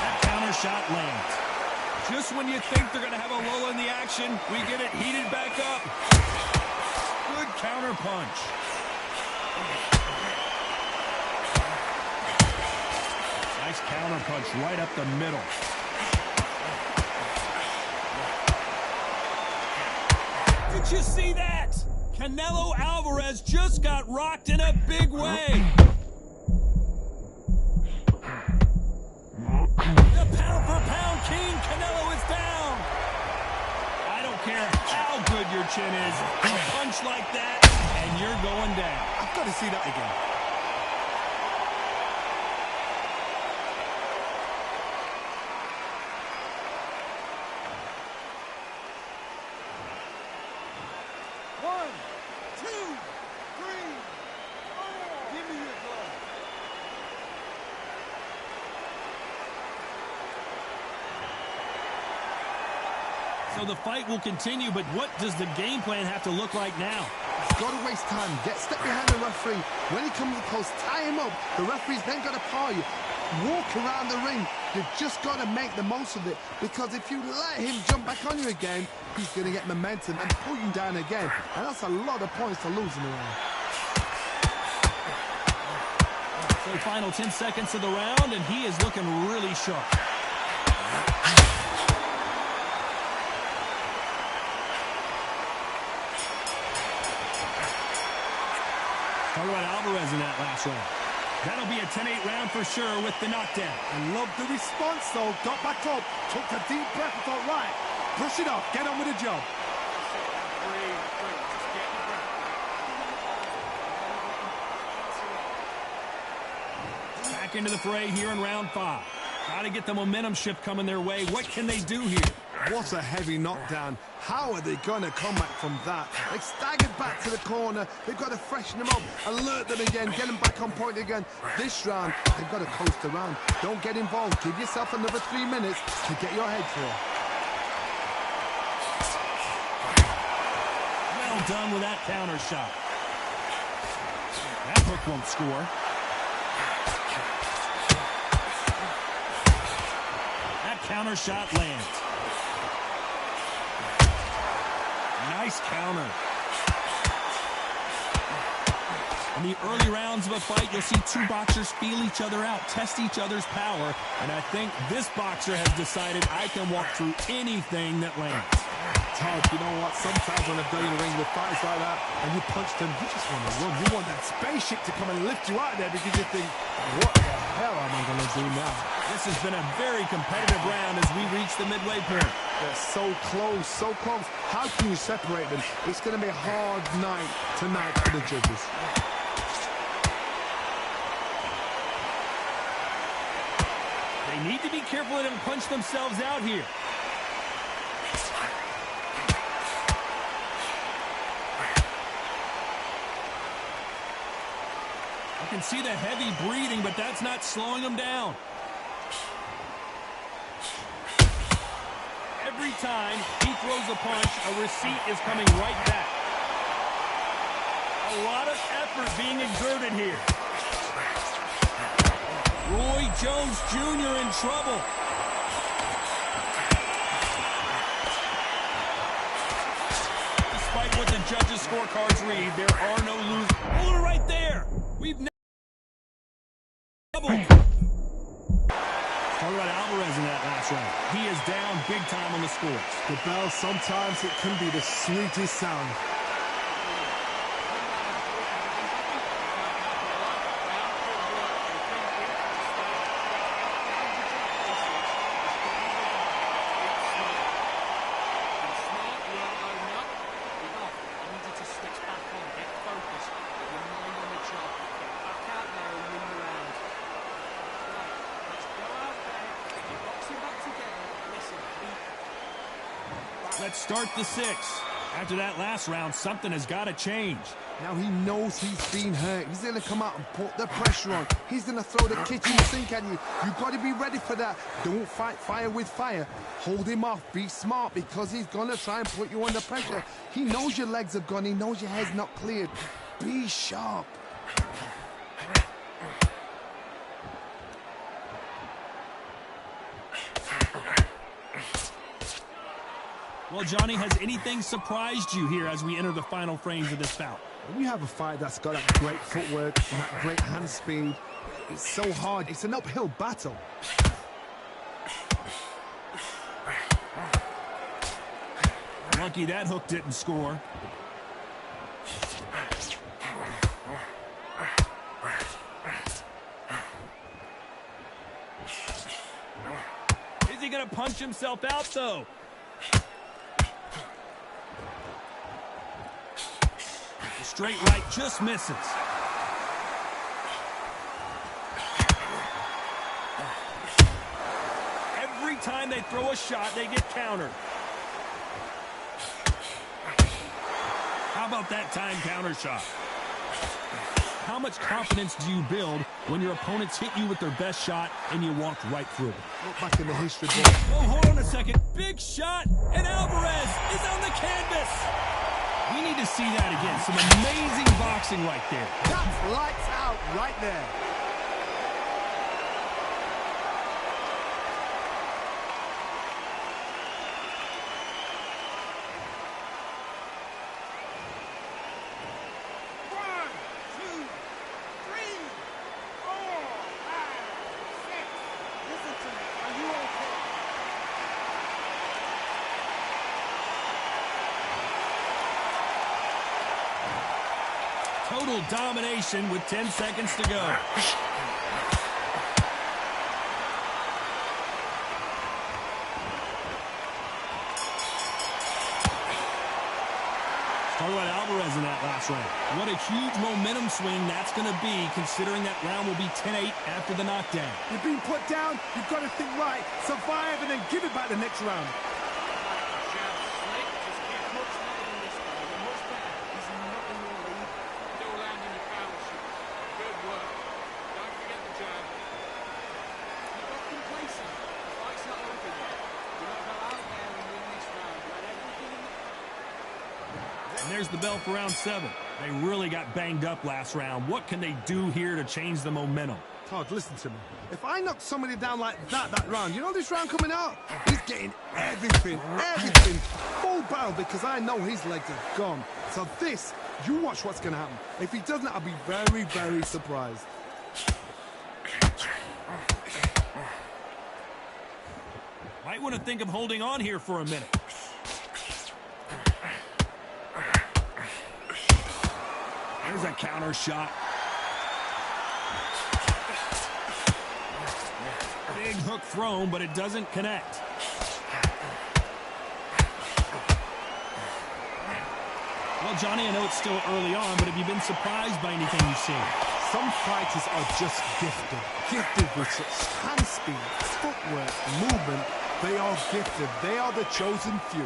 That counter shot lands. Just when you think they're going to have a lull in the action, we get it heated back up. Good counter punch. Nice counter punch right up the middle. Did you see that? Canelo Alvarez just got rocked in a big way. The pound-for-pound king, Canelo, is down. I don't care how good your chin is. A punch like that, and you're going down. I've got to see that again. So the fight will continue, but what does the game plan have to look like now? He's got to waste time. Step behind the referee. When he comes close, tie him up. The referee's then got to power you. Walk around the ring. You've just got to make the most of it, because if you let him jump back on you again, he's going to get momentum and pull you down again. And that's a lot of points to lose in the round. So the final 10 seconds of the round, and he is looking really sharp. Talk about Alvarez in that last round. That'll be a 10-8 round for sure with the knockdown. I love the response, though. Got back up, took a deep breath and thought, right, brush it off, get on with the job. Back into the fray here in round 5. Got to get the momentum shift coming their way. What can they do here? What a heavy knockdown. How are they going to come back from that? They staggered back to the corner. They've got to freshen them up, alert them again, get them back on point again. This round, they've got to coast around. Don't get involved. Give yourself another 3 minutes to get your head clear. Well done with that counter shot. That hook won't score. That counter shot lands. Nice counter. In the early rounds of a fight, you'll see two boxers feel each other out, test each other's power, and I think this boxer has decided I can walk through anything that lands. Todd, you know what? Sometimes when I've done in the ring with fights like that, and you punch them, you just want to run. You want that spaceship to come and lift you out of there, because you think, what the hell am I going to do now? This has been a very competitive round as we reach the midway point. They're so close, so close. How can you separate them? It's going to be a hard night tonight for the judges. They need to be careful they don't punch themselves out here. You can see the heavy breathing, but that's not slowing them down. Every time he throws a punch, a receipt is coming right back. A lot of effort being exerted here. Roy Jones Jr. in trouble. Despite what the judges' scorecards read, there are no losers. Oh, right there. We've never doubled. Talk about Alvarez in that last round. He is down big time on the scores. The bell, sometimes it can be the sweetest sound. Let's start the sixth. After that last round, something has got to change. Now he knows he's been hurt. He's going to come out and put the pressure on. He's going to throw the kitchen sink at you. You've got to be ready for that. Don't fight fire with fire. Hold him off. Be smart, because he's going to try and put you under pressure. He knows your legs are gone. He knows your head's not cleared. Be sharp. Well, Johnny, has anything surprised you here as we enter the final frames of this bout? When you have a fight that's got that great footwork and that great hand speed, it's so hard. It's an uphill battle. Lucky that hook didn't score. Is he going to punch himself out, though? Straight right just misses. Every time they throw a shot, they get countered. How about that time counter shot? How much confidence do you build when your opponents hit you with their best shot and you walk right through it? Look back in the history book. Oh, hold on a second. Big shot, and Alvarez is on the canvas. We need to see that again. Some amazing boxing right there. That's lights out right there. Total domination with 10 seconds to go. Talk about Alvarez in that last round. What a huge momentum swing that's going to be, considering that round will be 10-8 after the knockdown. You've been put down. You've got to think right, survive, and then give it back the next round. And there's the bell for round 7. They really got banged up last round. What can they do here to change the momentum? Todd, listen to me. If I knock somebody down like that round, you know this round coming out? He's getting everything, full barrel, because I know his legs are gone. So this, you watch what's going to happen. If he doesn't, I'll be very, very surprised. Might want to think of holding on here for a minute. There's a counter shot. Big hook thrown, but it doesn't connect. Well, Johnny, I know it's still early on, but have you been surprised by anything you've seen? Some fighters are just gifted with such hand speed, footwork, movement. They are gifted. They are the chosen few.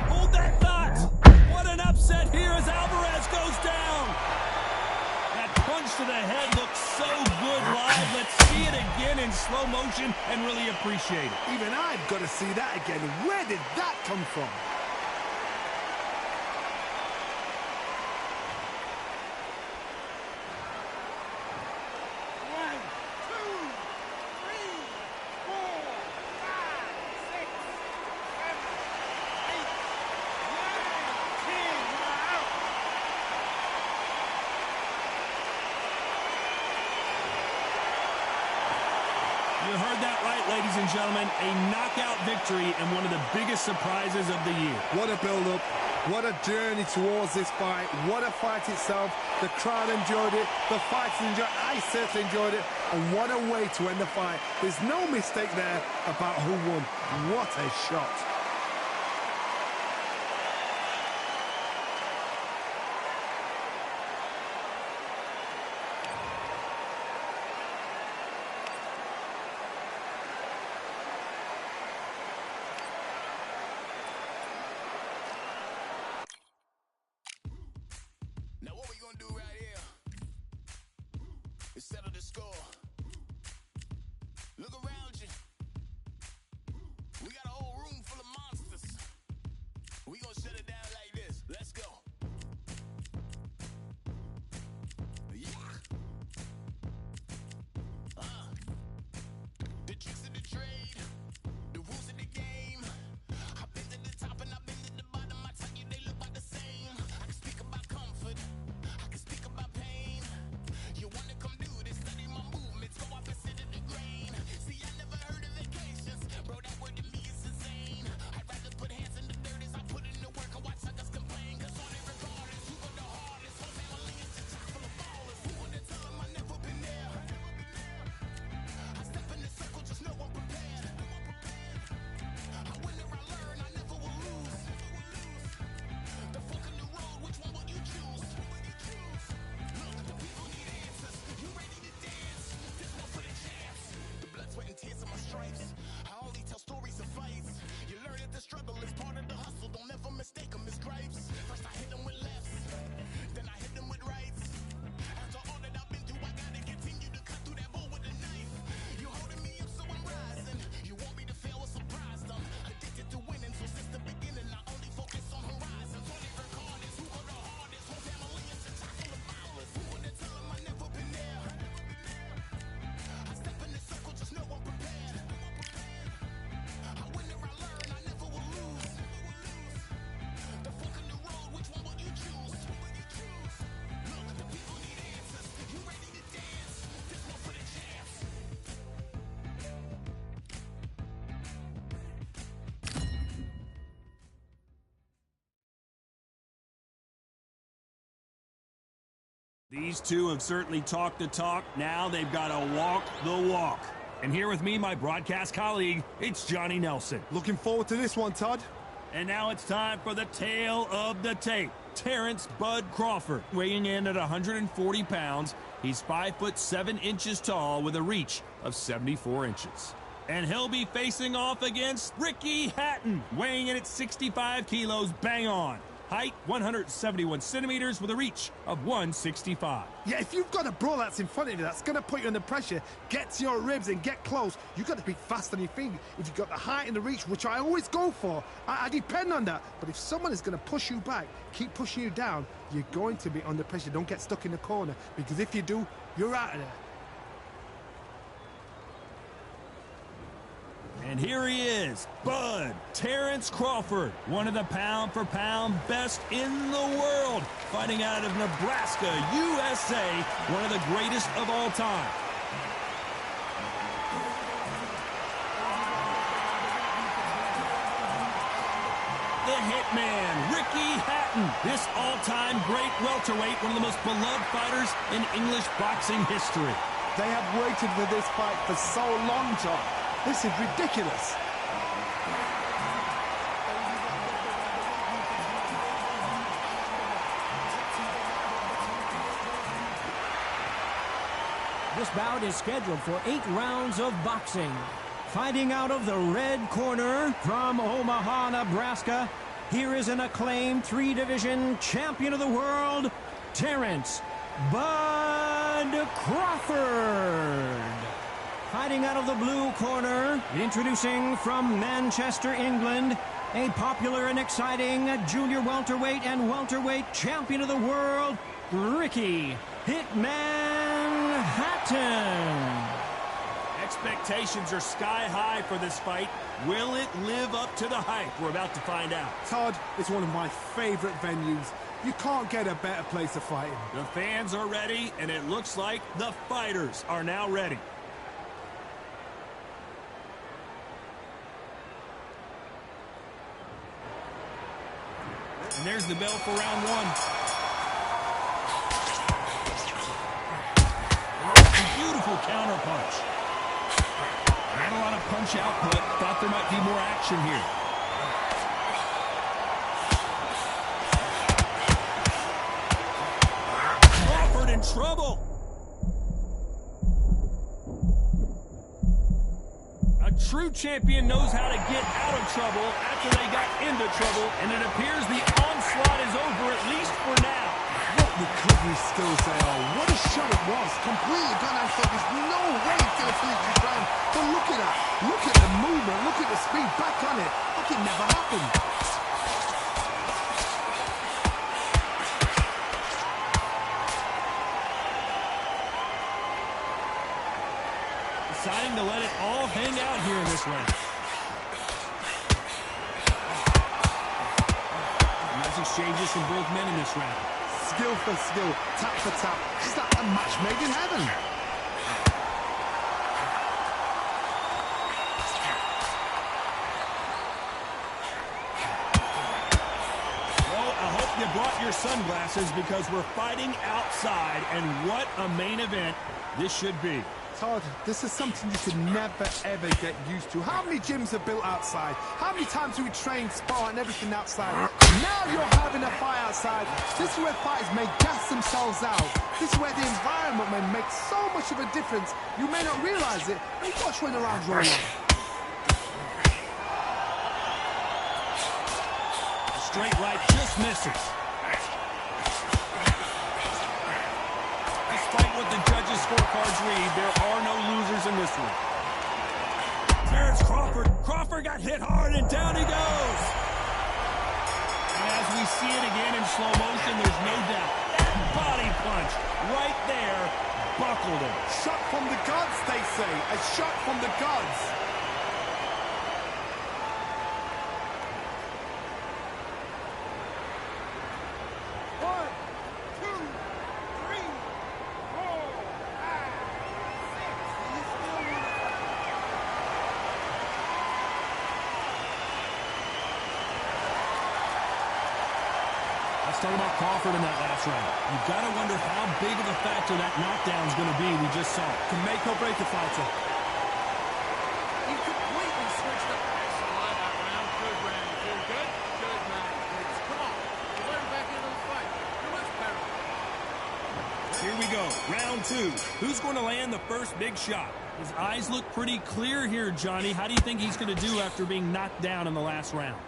Hold that thought! What an upset here as Alvarez goes down! That punch to the head looks so good live. Let's see it again in slow motion and really appreciate it. Even I've got to see that again. Where did that come from? You heard that right, ladies and gentlemen. A knockout victory and one of the biggest surprises of the year. What a build-up. What a journey towards this fight. What a fight itself. The crowd enjoyed it. The fighters enjoyed it. I certainly enjoyed it. And what a way to end the fight. There's no mistake there about who won. What a shot. Now what we gonna do right here is settle the score. Look around you. We got a whole room full of monsters. We gonna shut it down like this. Let's go. Yeah. The tricks of the trade, the rules of the game. I've been to the top and I've been to the bottom. I tell you they look about the same. I can speak about comfort. I can speak about pain. You wanna come do this? Study my movements. Go opposite of the grain. See, I never heard of vacations. Bro, that word to me is insane. I'd rather put hands in the dirt as I put in the work and watch suckers complain. Cause on it regardless, who go the hardest? Whole family is the chock full of ballers. Who wanna tell them I never been there? I step in the circle, just know I'm prepared. I win or I learn, I never will lose. The fork in the road, which one will you choose? Look, the people need answers. You ready to dance? This one for the champs. The blood, sweat, and tears of my stripes. I only tell stories of fights. You learn that the struggle is part of the hustle. Don't ever mistake them as gripes. First I hit them with lefts, then I hit them with rights. After all that I've been through, I gotta continue to cut through that bull with a knife. You holding me up, so I'm rising. You want me to fail, or surprised? I'm addicted to winning, so since the beginning I only focus on horizons. On it regardless, who go the hardest? Whole family is the chock full of ballers. Who wanna tell them I never been there? I step in the circle, just know I'm prepared. I win or I learn, I never will lose. The fork in the road, which one will you choose? Look, the people need answers. You ready to dance? This one for the champs. These two have certainly talked the talk. Now they've got to walk the walk. And here with me, my broadcast colleague, it's Johnny Nelson. Looking forward to this one, Todd. And now it's time for the tale of the tape. Terrence Bud Crawford, weighing in at 140 pounds. He's 5'7" tall with a reach of 74 inches. And he'll be facing off against Ricky Hatton, weighing in at 65 kilos, bang on. Height, 171 centimeters with a reach of 165. Yeah, if you've got a bro that's in front of you, that's going to put you under pressure, get to your ribs and get close, you've got to be fast on your feet. If you've got the height and the reach, which I always go for, I depend on that. But if someone is going to push you back, keep pushing you down, you're going to be under pressure. Don't get stuck in the corner, because if you do, you're out of there. And here he is, Bud Terrence Crawford, one of the pound-for-pound best in the world, fighting out of Nebraska, USA, one of the greatest of all time. The Hitman, Ricky Hatton, this all-time great welterweight, one of the most beloved fighters in English boxing history. They have waited for this fight for so long, John. This is ridiculous. This bout is scheduled for 8 rounds of boxing. Fighting out of the red corner from Omaha, Nebraska, here is an acclaimed 3-division champion of the world, Terrence Bud Crawford. Fighting out of the blue corner, introducing from Manchester, England, a popular and exciting junior welterweight and welterweight champion of the world, Ricky Hitman Hatton. Expectations are sky high for this fight. Will it live up to the hype? We're about to find out. Todd, it's one of my favorite venues. You can't get a better place to fight in. The fans are ready, and it looks like the fighters are now ready. And there's the bell for round 1. Beautiful counter punch. Not a lot of punch output. Thought there might be more action here. Crawford in trouble. A true champion knows how to get out of trouble after they got into trouble, and it appears the onslaught is over, at least for now. What recovery skills they are. What a shot it was. Completely gone. I thought there's no way he's going to finish this round. But look at that. Look at the movement. Look at the speed. Back on it. Like it never happened. Deciding to let it all hang out here in this round. Nice exchanges from both men in this round. Skill for skill, tap for tap. It's like a match made in heaven. Well, I hope you brought your sunglasses because we're fighting outside, and what a main event this should be. Todd, this is something you could never, ever get used to. How many gyms are built outside? How many times do we train, spar, and everything outside? Now you're having a fight outside. This is where fighters may gas themselves out. This is where the environment may make so much of a difference. You may not realize it, but watch when the rounds roll on. Straight right just misses. Despite what the judges' scorecards read, there are no losers in this one. Terrence Crawford. Crawford got hit hard, and down he goes. And as we see it again in slow motion, there's no doubt. That body punch right there buckled him. Shot from the gods, they say. A shot from the gods. Talk about Crawford in that last round. You've got to wonder how big of a factor that knockdown is going to be. We just saw it. Can make or break a fighter. He completely switched up. Excellent that round. Good round. Feel good? Good round. Come on. We're right back into the fight. You're much better. Here we go. Round 2. Who's going to land the first big shot? His eyes look pretty clear here, Johnny. How do you think he's going to do after being knocked down in the last round?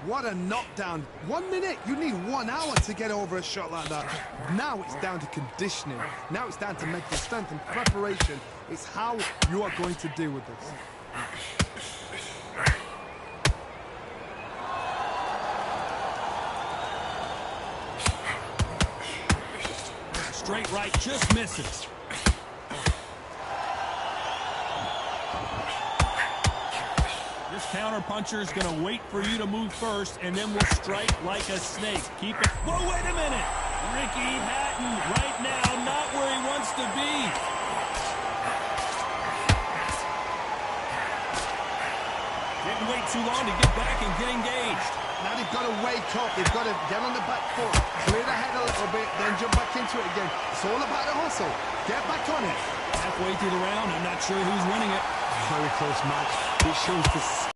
What a knockdown. 1 minute, you need 1 hour to get over a shot like that. Now it's down to conditioning. Now it's down to mental strength and preparation. It's how you are going to deal with this. Straight right just misses. This counter-puncher is going to wait for you to move first, and then will strike like a snake. Keep it. Whoa, wait a minute. Ricky Hatton right now not where he wants to be. Didn't wait too long to get back and get engaged. Now they've got to wake up. They've got to get on the back foot, clear the head a little bit, then jump back into it again. It's all about the hustle. Get back on it. Halfway through the round, I'm not sure who's winning it. Very close match. It shows this.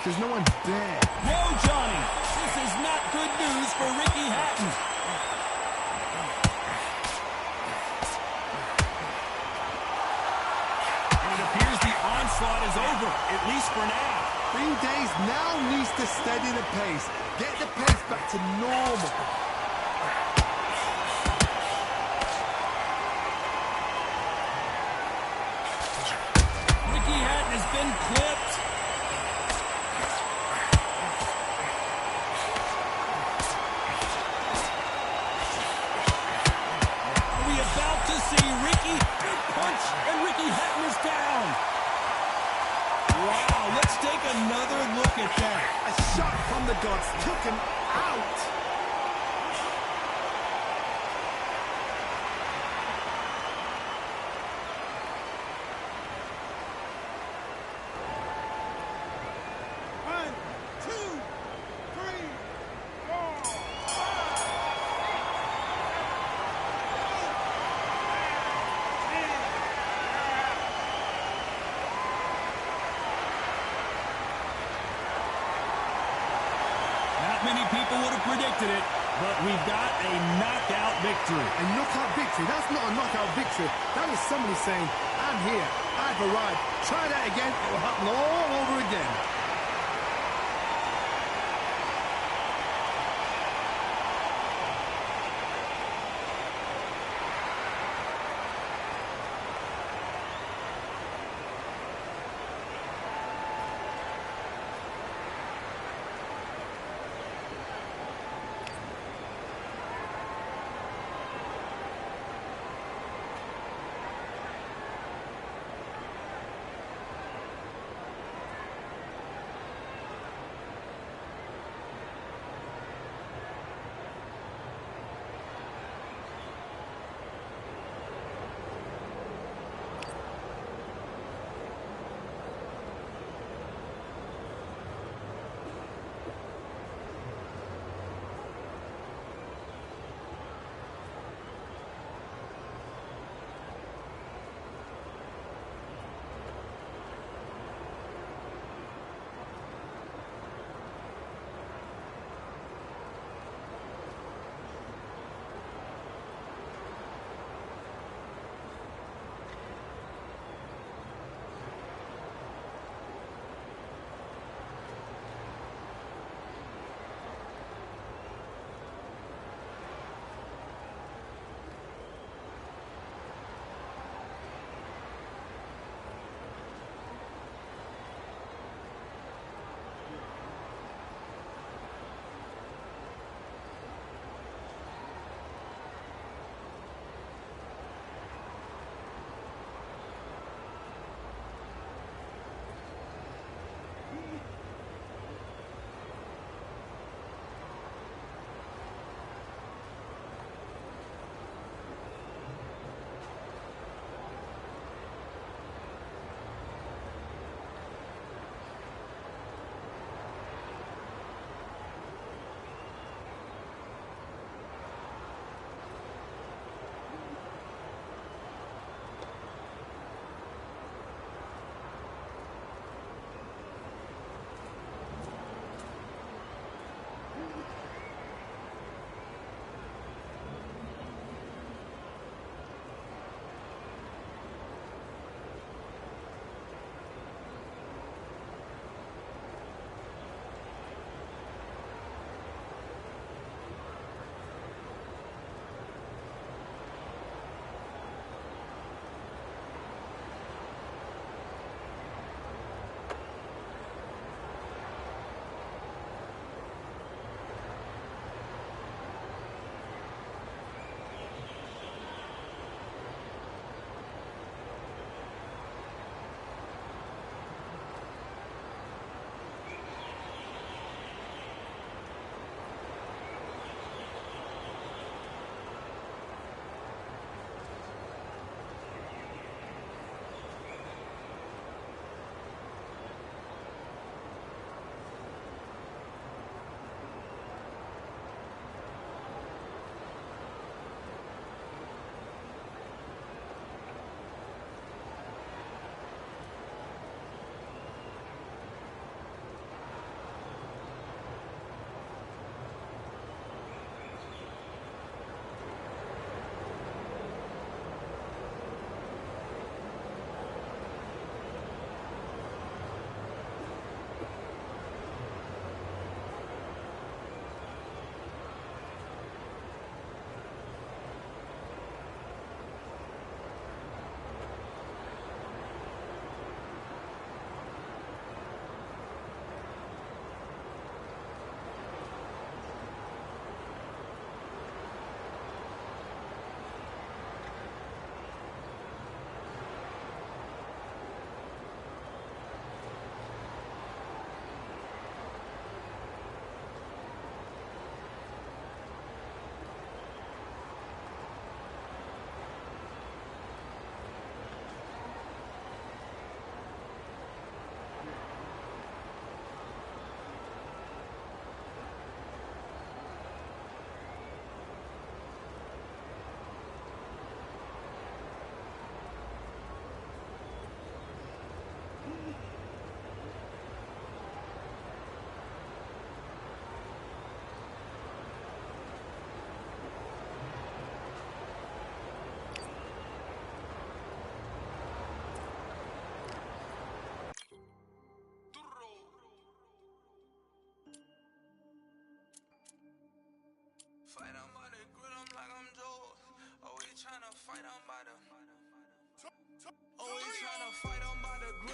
There's no one there. Whoa, Johnny. This is not good news for Ricky Hatton. at least for now. 3 days now needs to steady the pace. Get the pace back to normal. Ricky Hatton has been clipped. Are we about to see Ricky? Big punch, and Ricky Hatton is down. Wow, let's take another look at that. A shot from the gods took him out. Many people would have predicted it, but we've got a knockout victory. A knockout victory? That's not a knockout victory. That is somebody saying, I'm here, I've arrived. Try that again, it will happen all over again.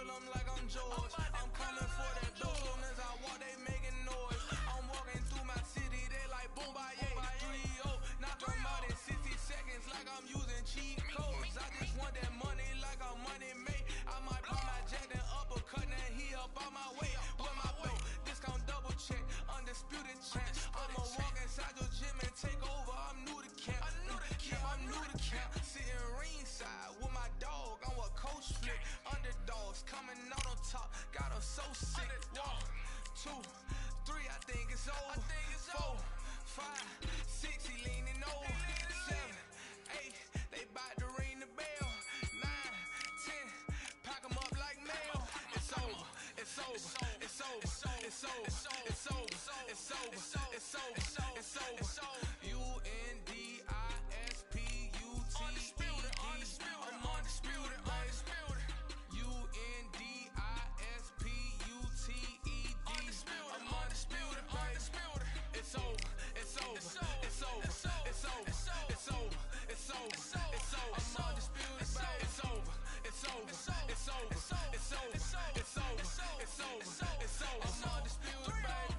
them like I'm George. I'm coming for that dough, soon as I walk, they making noise. I'm walking through my city, they like boom, bye, 3-0. Knock them out in 60 seconds like I'm using cheat codes. I just want that money like I'm money made. I might pop my jack and uppercut, and he up on my way. With my belt, discount double check, undisputed champ. I'ma walk inside your gym and take over. I'm new to camp. Yeah, I'm new to camp. Sitting ringside with my dog on what coach flick. Underdogs coming out on top, got them so sick. 1, 2, 3, I think it's over. 4, 5, 6, he leaning over. 7, 8, they bout to ring the bell. 9, 10, pack 'em up like mail. It's over, it's over, it's over, it's over, it's over, it's over, it's over, it's over, it's over. Undisputed, I'm undisputed, undisputed. Undisputed, I'm undisputed, undisputed. It's over, it's over, it's over, it's over, it's over, it's over, it's over, it's over. I'm undisputed, it's over, it's over, it's over, it's over, it's over, it's over, it's over. I'm undisputed, baby.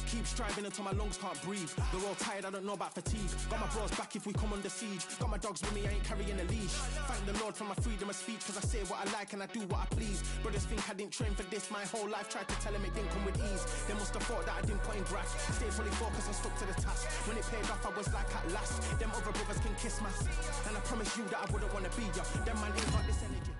Keep striving until my lungs can't breathe. They're all tired, I don't know about fatigue. Got my bros back if we come under siege. Got my dogs with me, I ain't carrying a leash. Thank the Lord for my freedom of speech, cause I say what I like and I do what I please. Brothers think I didn't train for this my whole life. Tried to tell them it didn't come with ease. They must have thought that I didn't put in graft. Stayed fully focused and stuck to the task. When it paid off, I was like at last. Them other brothers can kiss my seat. And I promise you that I wouldn't wanna be ya. Them man ain't got this energy.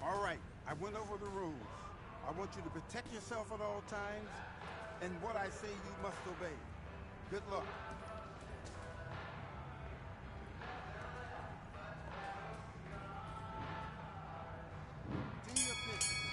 All right, I went over the rules. I want you to protect yourself at all times, and what I say you must obey. Good luck. Do your business.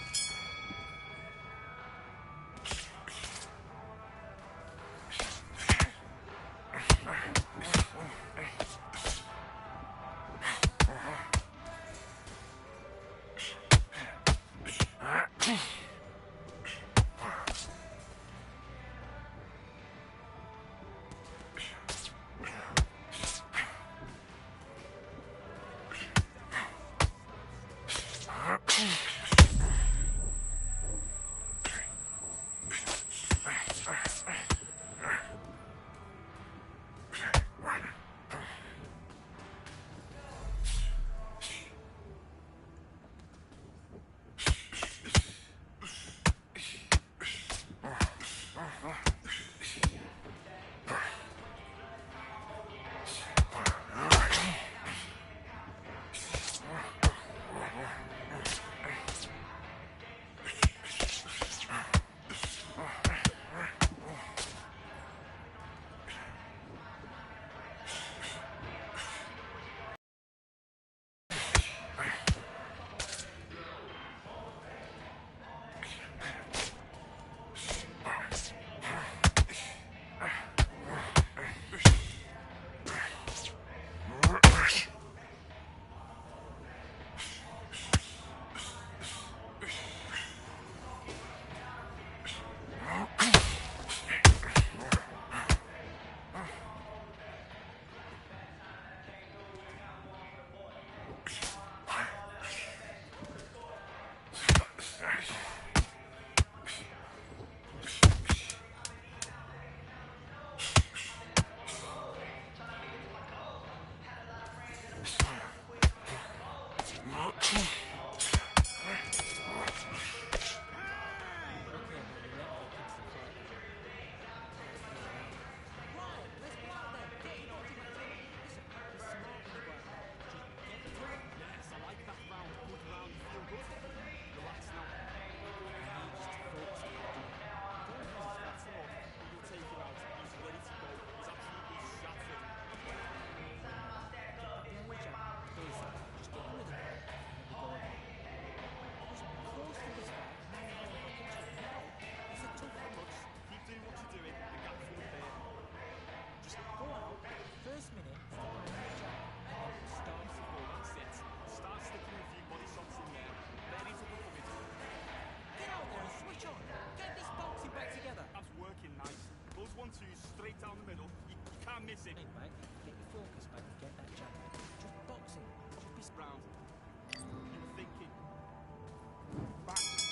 first minute, Starts to fall, that's it. Start sticking a few body shots in there. Ready to perform it. get out there and switch on. Get this boxing back together. That's working nice. Those 1-2s straight down the middle. You can't miss it. Hey, mate, get your focus back and get that jump. Just boxing. Just be Round. You were thinking. Back.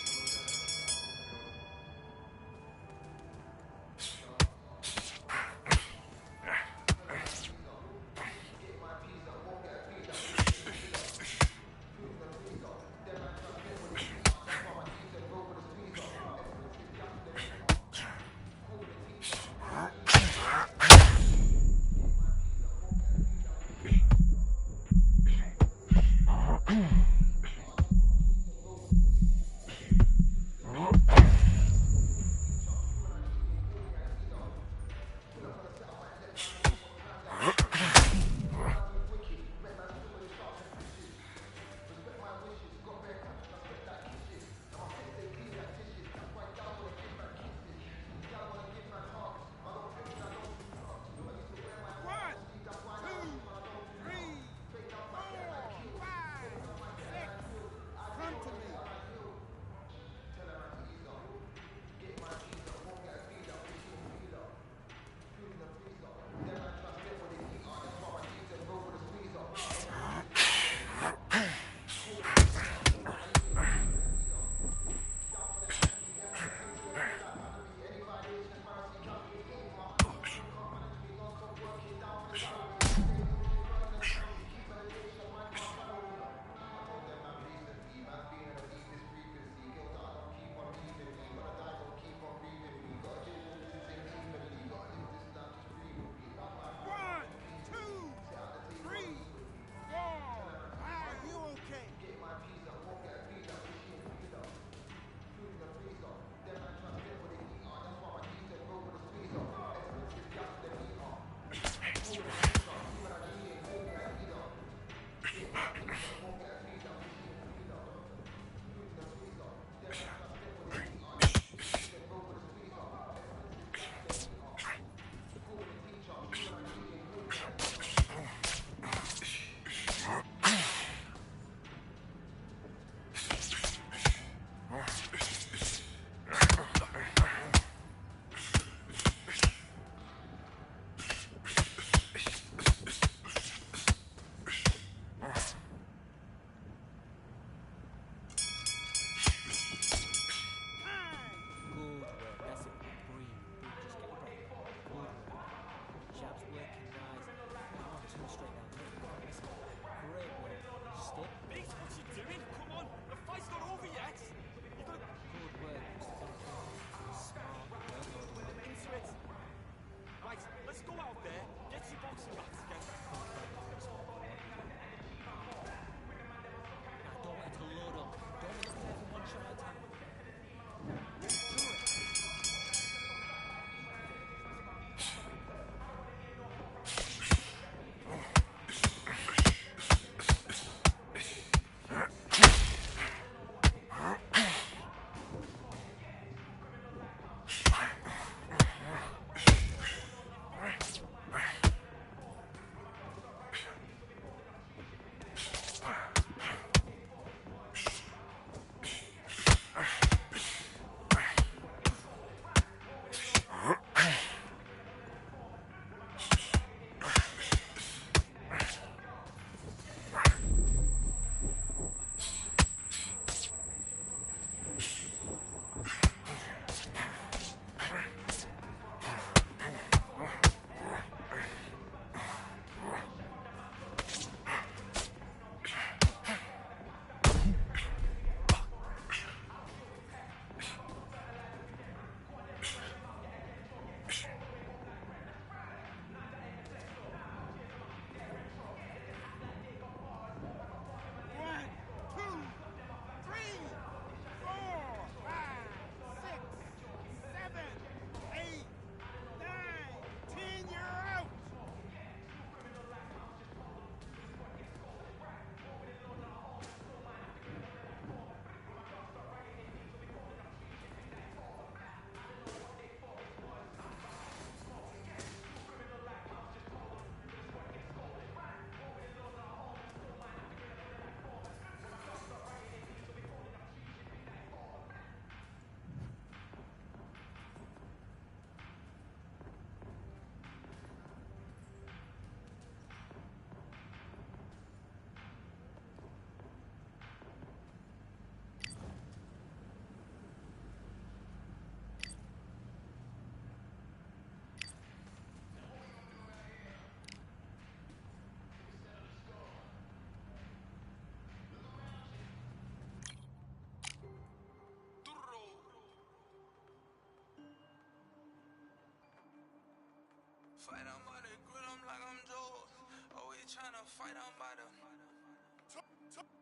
Fight on by the grill, I'm like I'm George. Always tryna fight on by the.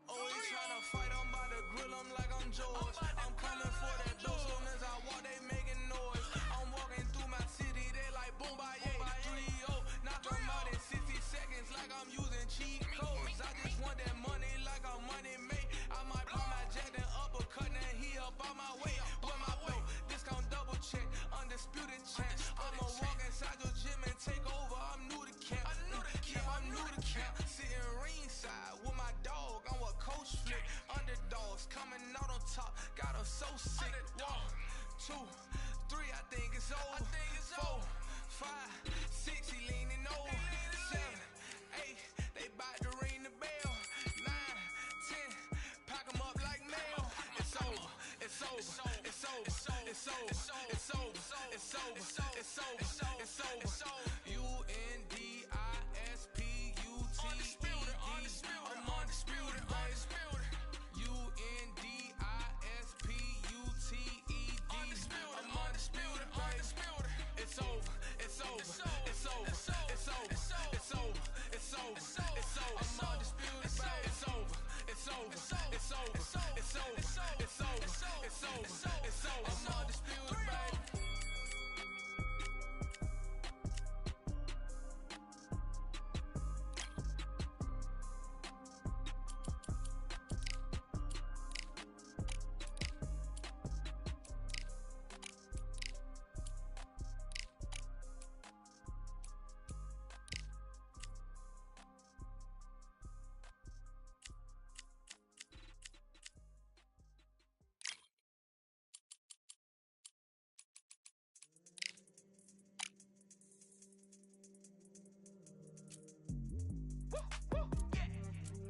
Always tryna fight on by the grill, I'm like I'm George. I'm coming for that dough, soon as I walk, they making noise. I'm walking through my city, they like boom, by 3-0. Knock them out in 60 seconds, like I'm using cheat codes. I just want that money, like I'm money made. I might pop my jack, then uppercut, then he up on my way. With my belt, discount double check, undisputed champ. I'ma walk inside your gym and take over. I'm new to camp. I'm new to camp. Sitting ringside with my dog on what coach flick. Underdogs coming out on top, got them so sick. 1, 2, 3, I think it's over. 4, 5, 6, he leaning over. 7, 8, they bout to ring the bell. 9, 10, pack them up like mail. It's over. It's over. It's over. It's over. It's over. It's over. It's over. It's over. Undisputed. I'm undisputed. I'm undisputed. It's over. It's over. It's over. It's over. It's over. It's over. It's over. I'm undisputed. It's over. It's over. It's over. It's over. It's over. It's over. It's over. I'm undisputed, baby.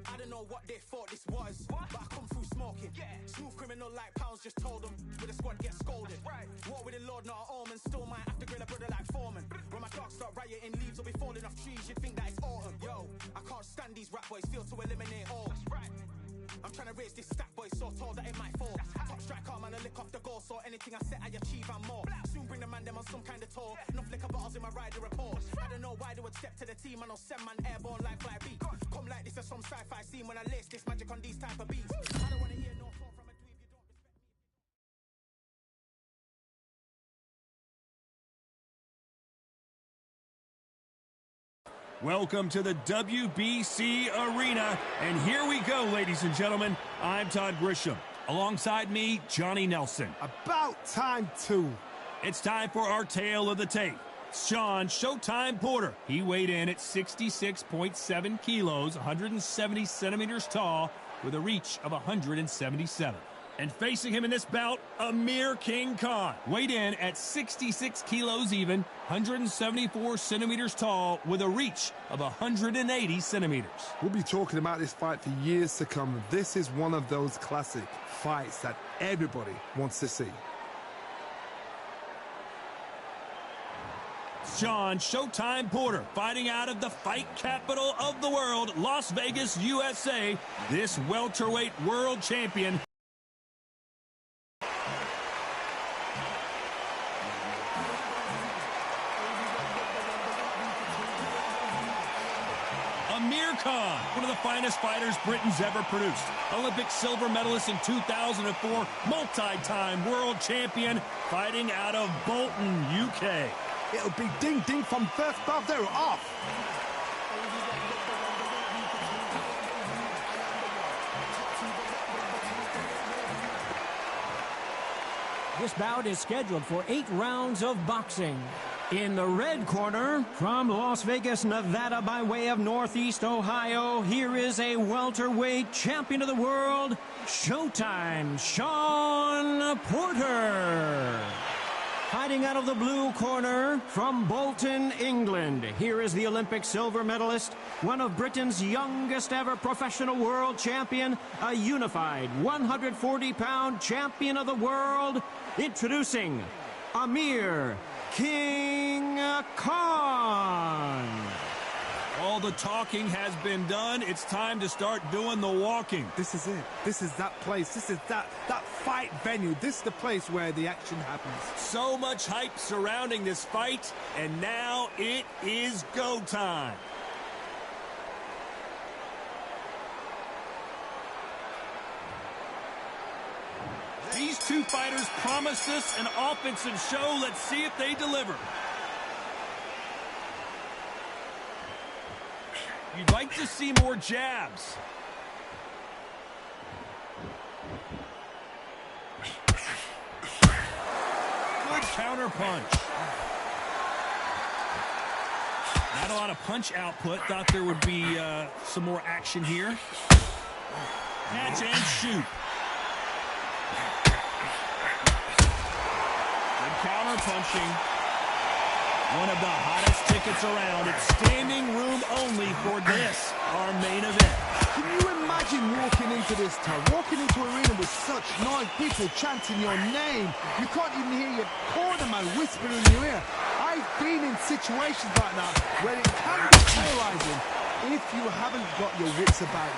I don't know what they thought this was, but I come through smoking. Smooth criminal like pounds, just told them with the squad get scolded. War with the Lord, not an omen. Still might have to grill a brother like Foreman. When my dogs start rioting, leaves will be falling off trees. You'd think that it's autumn. Yo, I can't stand these rap boys, feel to eliminate all. I'm trying to raise this stack boy, so tall that it might fall. Top striker, man, I lick off the goal, so anything I set, I achieve and more. Soon bring the man them on some kind of tour. Enough liquor bottles in my rider report. I don't know why they would step to the team, and I'll send man airborne like fly beat. Come like this as some sci-fi scene when I lace this magic on these type of beats. I don't wanna hear no phone from a dweeb, you don't respect me. Welcome to the WBC Arena, and here we go, ladies and gentlemen. I'm Todd Grisham. Alongside me, Johnny Nelson. About time, too. It's time for our tale of the tape. Sean Showtime Porter. He weighed in at 66.7 kilos, 170 centimeters tall, with a reach of 177. And facing him in this bout, Amir King Khan, weighed in at 66 kilos even, 174 centimeters tall, with a reach of 180 centimeters. We'll be talking about this fight for years to come. This is one of those classic fights that everybody wants to see. Sean Showtime Porter fighting out of the fight capital of the world, Las Vegas, USA. This welterweight world champion. Amir Khan, one of the finest fighters Britain's ever produced. Olympic silver medalist in 2004, multi-time world champion, fighting out of Bolton, UK. It'll be ding-ding from first bell. They're off. This bout is scheduled for 8 rounds of boxing. In the red corner, from Las Vegas, Nevada, by way of Northeast Ohio, here is a welterweight champion of the world, Showtime, Sean Porter. Fighting out of the blue corner, from Bolton, England, here is the Olympic silver medalist, one of Britain's youngest ever professional world champion, a unified 140-pound champion of the world, introducing Amir King Khan. All the talking has been done. It's time to start doing the walking. This is it. This is that place. This is that fight venue. This is the place where the action happens. So much hype surrounding this fight, and now it is go time. These two fighters promised us an offensive show. Let's see if they deliver. You'd like to see more jabs. Good counter punch. Not a lot of punch output. Thought there would be some more action here. Catch and shoot. Good counter punching. One of the hottest tickets around. It's standing room only for this, our main event. Can you imagine walking into this town, walking into an arena with such noise, people chanting your name? You can't even hear your cornerman whispering in your ear. I've been in situations like that where it can be polarizing if you haven't got your wits about you.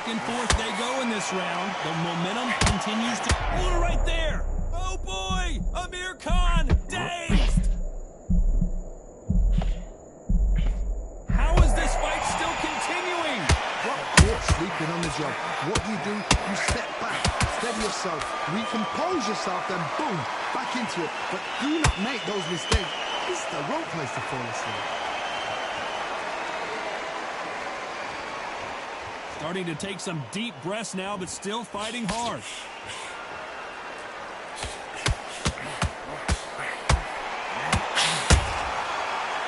And forth they go in this round. The momentum continues to... Oh, right there! Oh, boy! Amir Khan, dazed! How is this fight still continuing? What caught sleeping on the job? What do? You step back, steady yourself, recompose yourself, then boom, back into it. But do not make those mistakes. This is the wrong place to fall asleep. Starting to take some deep breaths now, but still fighting hard.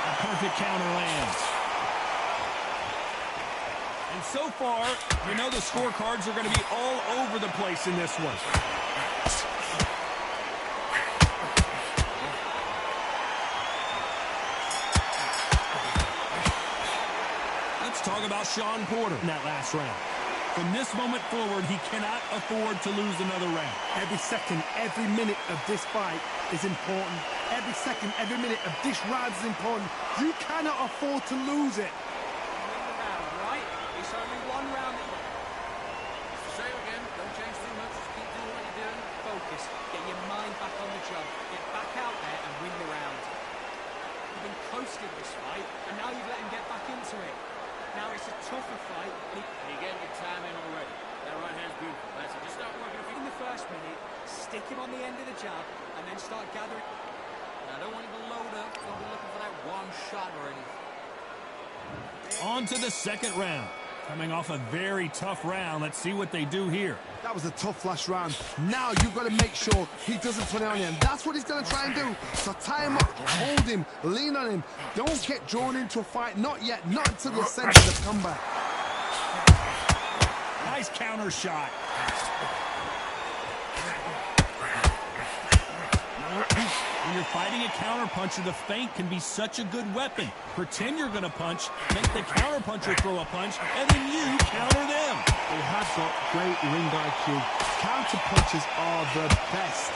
A perfect counter lands. And so far, you know the scorecards are going to be all over the place in this one. Talk about Sean Porter in that last round. From this moment forward, he cannot afford to lose another round. Every second, every minute of this fight is important. Every second, every minute of this round is important. You cannot afford to lose it. Round, right? It's only one round. Say it again. Don't change too much. Just keep doing what you're doing. Focus. Get your mind back on the job. Get back out there and win the round. You've been coasting this fight, and now you've let him get back into it. Now it's a tougher fight. You're getting your time in already. That right hand's beautiful. That's it. Just start working. In the first minute, stick him on the end of the jab, and then start gathering. Now, don't want him to load up. Don't be looking for that one shot or anything. On to the second round. Coming off a very tough round. Let's see what they do here. That was a tough last round. Now you've got to make sure he doesn't turn it on you. And that's what he's going to try and do. So tie him up, hold him, lean on him. Don't get drawn into a fight. Not yet. Not until you're sent to the comeback. Nice counter shot. When you're fighting a counter puncher, the feint can be such a good weapon. Pretend you're going to punch, make the counter puncher throw a punch, and then you counter them. They have got great ring IQ. Counter punches are the best.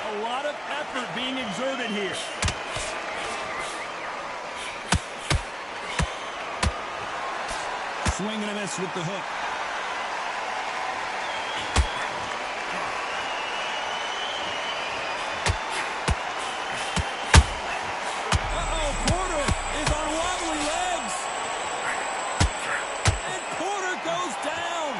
A lot of effort being exerted here. Swing and a miss with the hook. Uh-oh, Porter is on wobbly legs. And Porter goes down.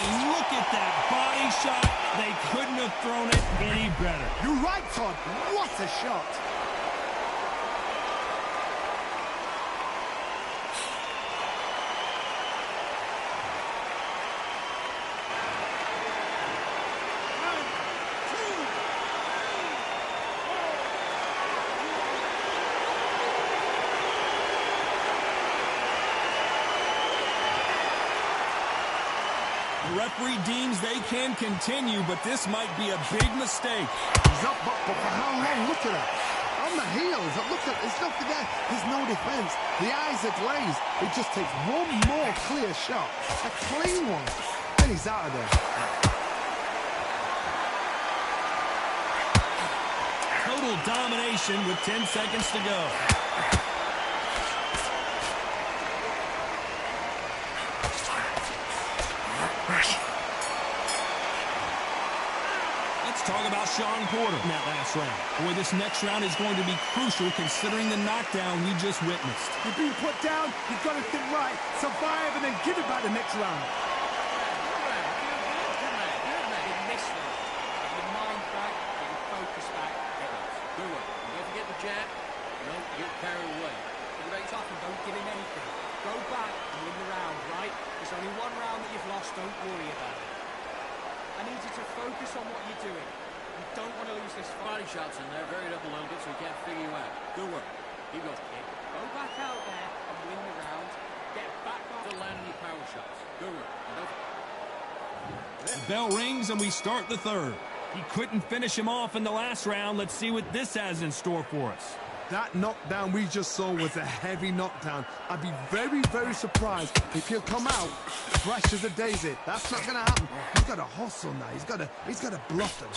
And look at that body shot. They couldn't have thrown it any better. You're right, Todd. What a shot. The referee deems they can continue, but this might be a big mistake. He's up, but for how long? Look at that. How the heels. Look at, there's nothing there. There's no defense. The eyes are glazed. It just takes one more clear shot, a clean one, and he's out of there. Total domination with 10 seconds to go. Talk about Sean Porter in that last round. Boy, this next round is going to be crucial considering the knockdown we just witnessed. You're being put down, you've got to think right, survive, and then give it back the next round. You missed it. Get your mind back, get your focus back. Good one. Don't forget the jab. Don't get carried away. Hold it tough and don't give him anything. Go back and win the round, right? There's only one round that you've lost, don't worry about it. I need you to focus on what you're doing. You don't want to lose this fight. Body shots in there, varied up a little bit so he can't figure you out. Good work. Keep going. Go back out there and win the round. Get back up. Still landing your power shots. Good work. The bell rings and we start the third. He couldn't finish him off in the last round. Let's see what this has in store for us. That knockdown we just saw was a heavy knockdown. I'd be very, very surprised if he'll come out fresh as a daisy. That's not going to happen. He's got to hustle now. He's got to bluff them.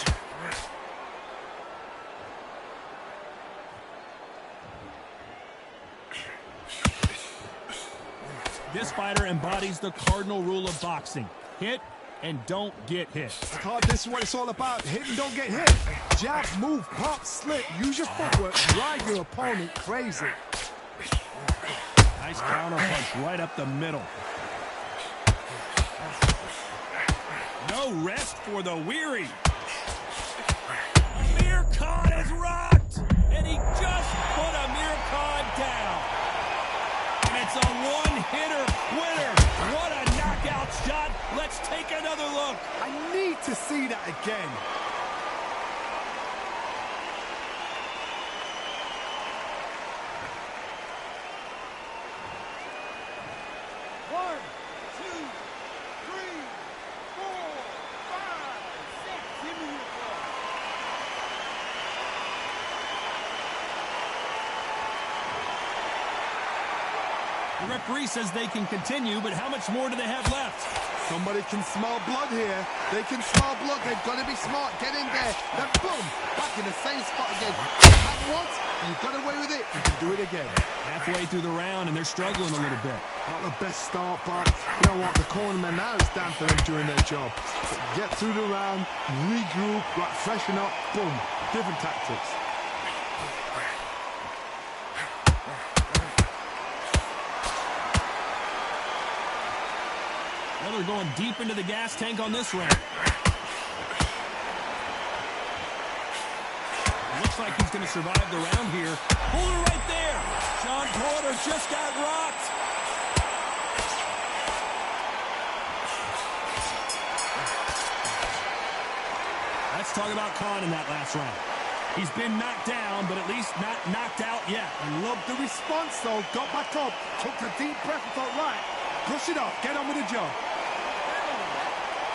This fighter embodies the cardinal rule of boxing. Hit and don't get hit. Todd, this is what it's all about. Hit and don't get hit. Jab, move, pop, slip. Use your footwork. Drive your opponent crazy. Nice counter punch right up the middle. No rest for the weary. Amir Khan is rocked, and he just put Amir Khan down. And it's a one-hitter quitter. What a knockout shot. Let's take another look. I need to see that again. One, two, three, 4, 5, 6. Give me your ball. The referee says they can continue, but how much more do they have left? Somebody can smell blood here. They can smell blood. They've got to be smart. Get in there. Then boom, back in the same spot again. That once, you got away with it. You can do it again. Halfway through the round, and they're struggling a little bit. Not the best start, but you know what? The cornerman now is down for them doing their job. Get through the round, regroup, right, freshen up, boom. Different tactics. Now they're going deep into the gas tank on this round. Looks like he's going to survive the round here. Puller right there. Sean Porter just got rocked. Let's talk about Khan in that last round. He's been knocked down, but at least not knocked out yet. I love the response, though. Got back up, took a deep breath and thought, right, brush it off, get on with the job.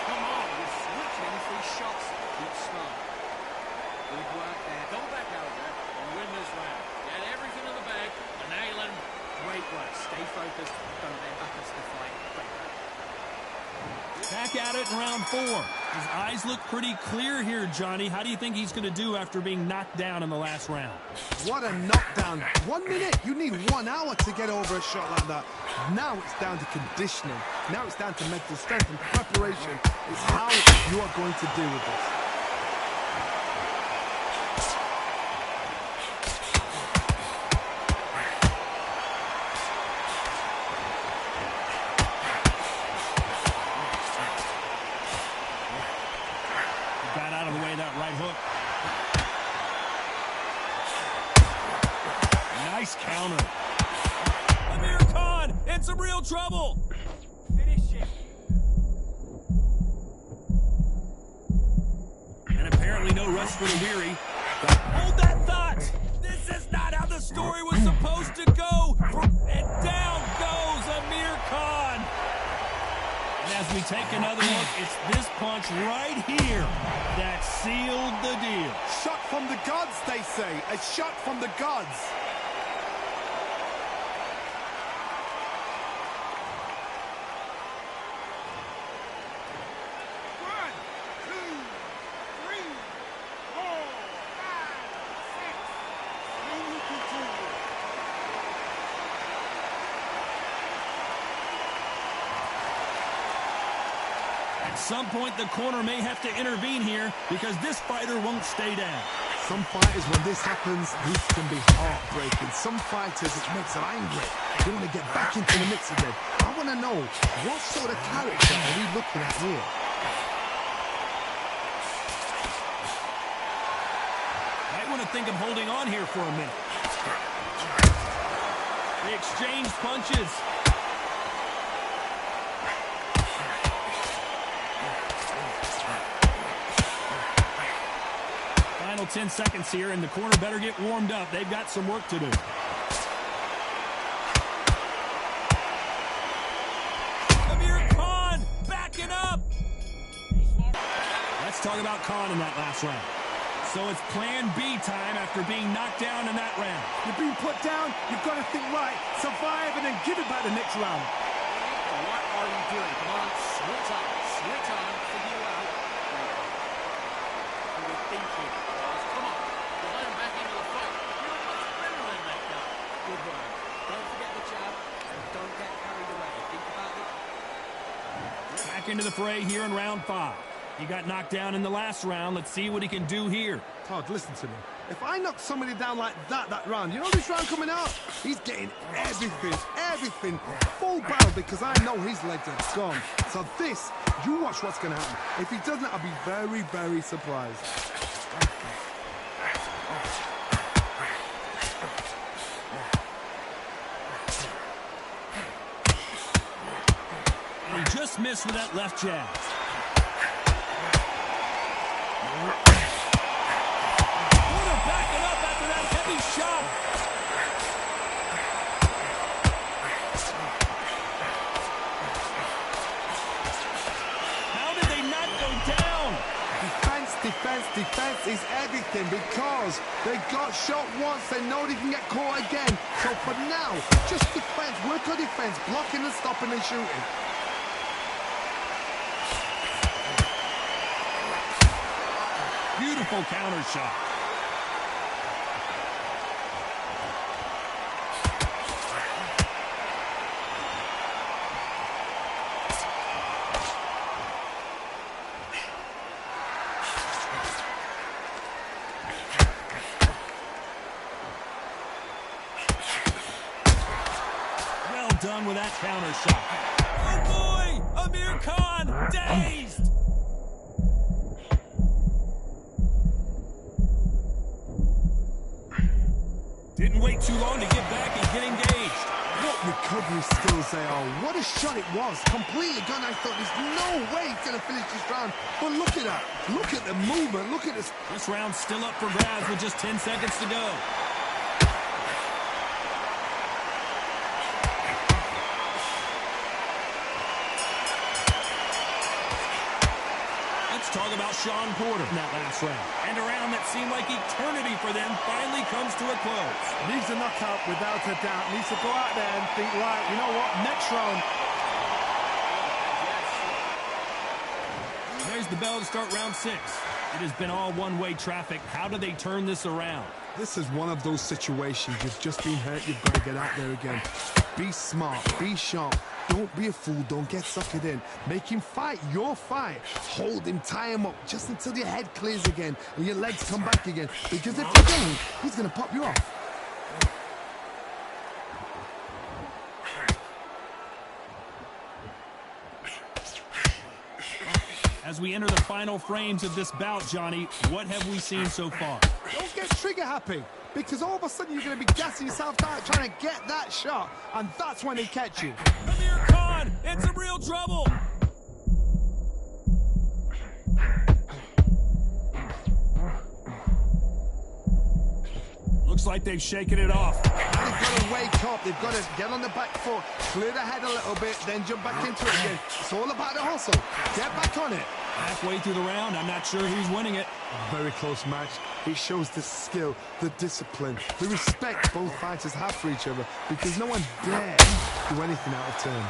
Come on, you're switching 3 shots. Keep smart. Good work there. Go back out there and win this round. Get everything in the bag, and now you let him. Great work. Stay focused. Don't let him back into the fight. Great work. Back at it in round 4. His eyes look pretty clear here, Johnny. How do you think he's going to do after being knocked down in the last round? What a knockdown. 1 minute. You need 1 hour to get over a shot like that. Now it's down to conditioning. Now it's down to mental strength and preparation. It's how you are going to deal with this. Got out of the way of that right hook. Nice counter. Amir Khan in some real trouble. Finish it. And apparently no rest for the weary. Hold that thought. This is not how the story was supposed to go. And down goes Amir Khan. And as we take another look It's this punch right here that sealed the deal. Shot from the gods, they say. A shot from the gods. At some point, the corner may have to intervene here because this fighter won't stay down. Some fighters, when this happens, this can be heartbreaking. Some fighters, it makes them angry. They want to get back into the mix again. I want to know, what sort of character are we looking at here? Might want to think of holding on here for a minute. They exchange punches. Final 10 seconds here, and the corner better get warmed up. They've got some work to do. Amir Khan backing up. Let's talk about Khan in that last round. So it's plan B time after being knocked down in that round. You're being put down, you've got to think right, survive, and then give it back the next round. What are you doing? Come on, switch on, figure you out. You were thinking, guys, come on, let him back into the fight. You're much better than that guy. Good one. Don't forget the jab, and don't get carried away. Think about it. Back into the fray here in round 5. He got knocked down in the last round. Let's see what he can do here. Todd, listen to me. If I knock somebody down like that round, you know this round coming out? He's getting everything, full barrel, because I know his legs are gone. So this, you watch what's going to happen. If he doesn't, I'll be very, very surprised. And he just missed with that left jab. Backing up after that heavy shot. How did they not go down? Defense is everything, because they got shot once, they know they can get caught again. So for now, just defense, work on defense, blocking and stopping and shooting. Beautiful counter shot. Well done with that counter shot. Oh boy! Amir Khan dazed! Didn't wait too long to get back and get engaged. What recovery skills they are. What a shot it was. Completely gone. I thought there's no way he's going to finish this round. But look at that. Look at the movement. Look at this. This round's still up for grabs with just 10 seconds to go. Let's talk about Sean Porter in that last round. And a round that seemed like eternity for them finally comes to a close. Needs a knockout without a doubt. Needs to go out there and think, right, you know what, next round. There's the bell to start round 6. It has been all one-way traffic. How do they turn this around? This is one of those situations. You've just been hurt. You've got to get out there again. Be smart. Be sharp. Don't be a fool. Don't get suckered in. Make him fight your fight. Hold him, tie him up, just until your head clears again and your legs come back again. Because if you don't, he's going to pop you off. As we enter the final frames of this bout, Johnny, what have we seen so far? Don't get trigger happy, because all of a sudden you're going to be gassing yourself out trying to get that shot, and that's when they catch you. Amir Khan, it's a real trouble. Looks like they've shaken it off. Gotta They've got to wake up. They've got to get on the back foot, clear the head a little bit, then jump back into it again. It's all about the hustle. Get back on it. Halfway through the round, I'm not sure who's winning it. A very close match. It shows the skill, the discipline, the respect both fighters have for each other, because no one dares do anything out of turn.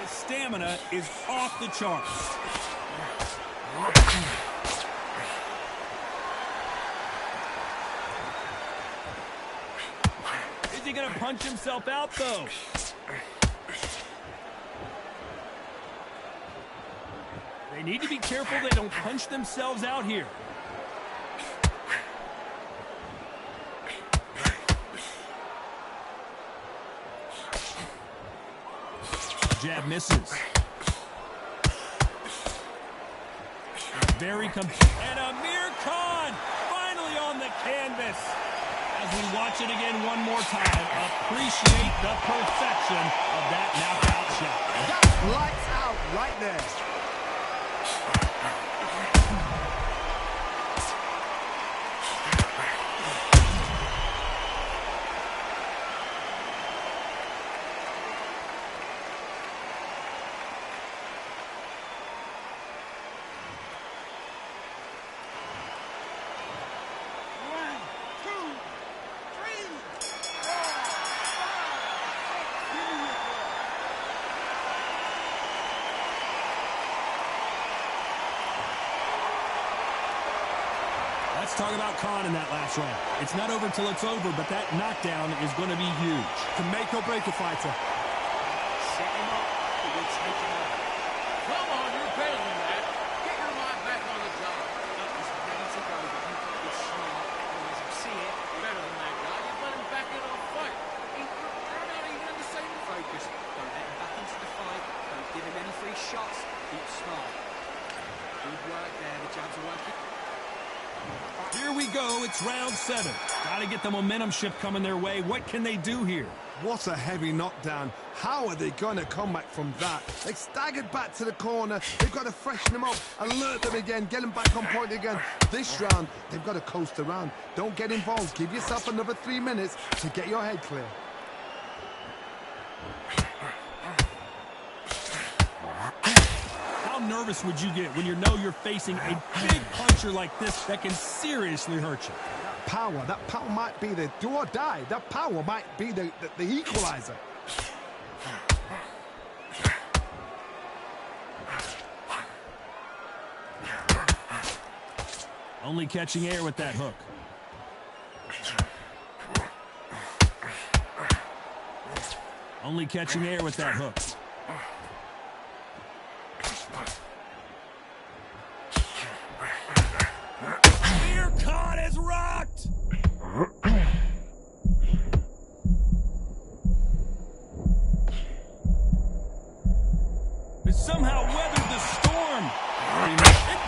His stamina is off the charts. Is he going to punch himself out, though? They need to be careful they don't punch themselves out here. Jab misses. Very and Amir Khan finally on the canvas. As we watch it again one more time, appreciate the perfection of that knockout shot. That's lights out right there. Let's talk about Khan in that last round. It's not over till it's over, but that knockdown is going to be huge. Can make or break a fighter. Set him up, he will take him out. Come on, you're better than that. Get your mind back on the job. He's ready to go, but you've got to be smart. As you see it, Better than that guy. You let him back into a fight. They're not even in the same focus. Don't let him back into the fight. Don't give him any free shots. Keep smart. Good work there. The jabs are working. Here we go. It's round 7. Got to get the momentum shift coming their way. What can they do here? What a heavy knockdown. How are they going to come back from that? They staggered back to the corner. They've got to freshen them up, alert them again, get them back on point again. This round, they've got to coast around. Don't get involved. Give yourself another 3 minutes to get your head clear. How nervous would you get when you know you're facing a big puncher like this that can seriously hurt you? That power might be the do or die. That power might be the equalizer. Only catching air with that hook. Only catching air with that hook. Amir Khan is rocked! Has somehow weathered the storm. And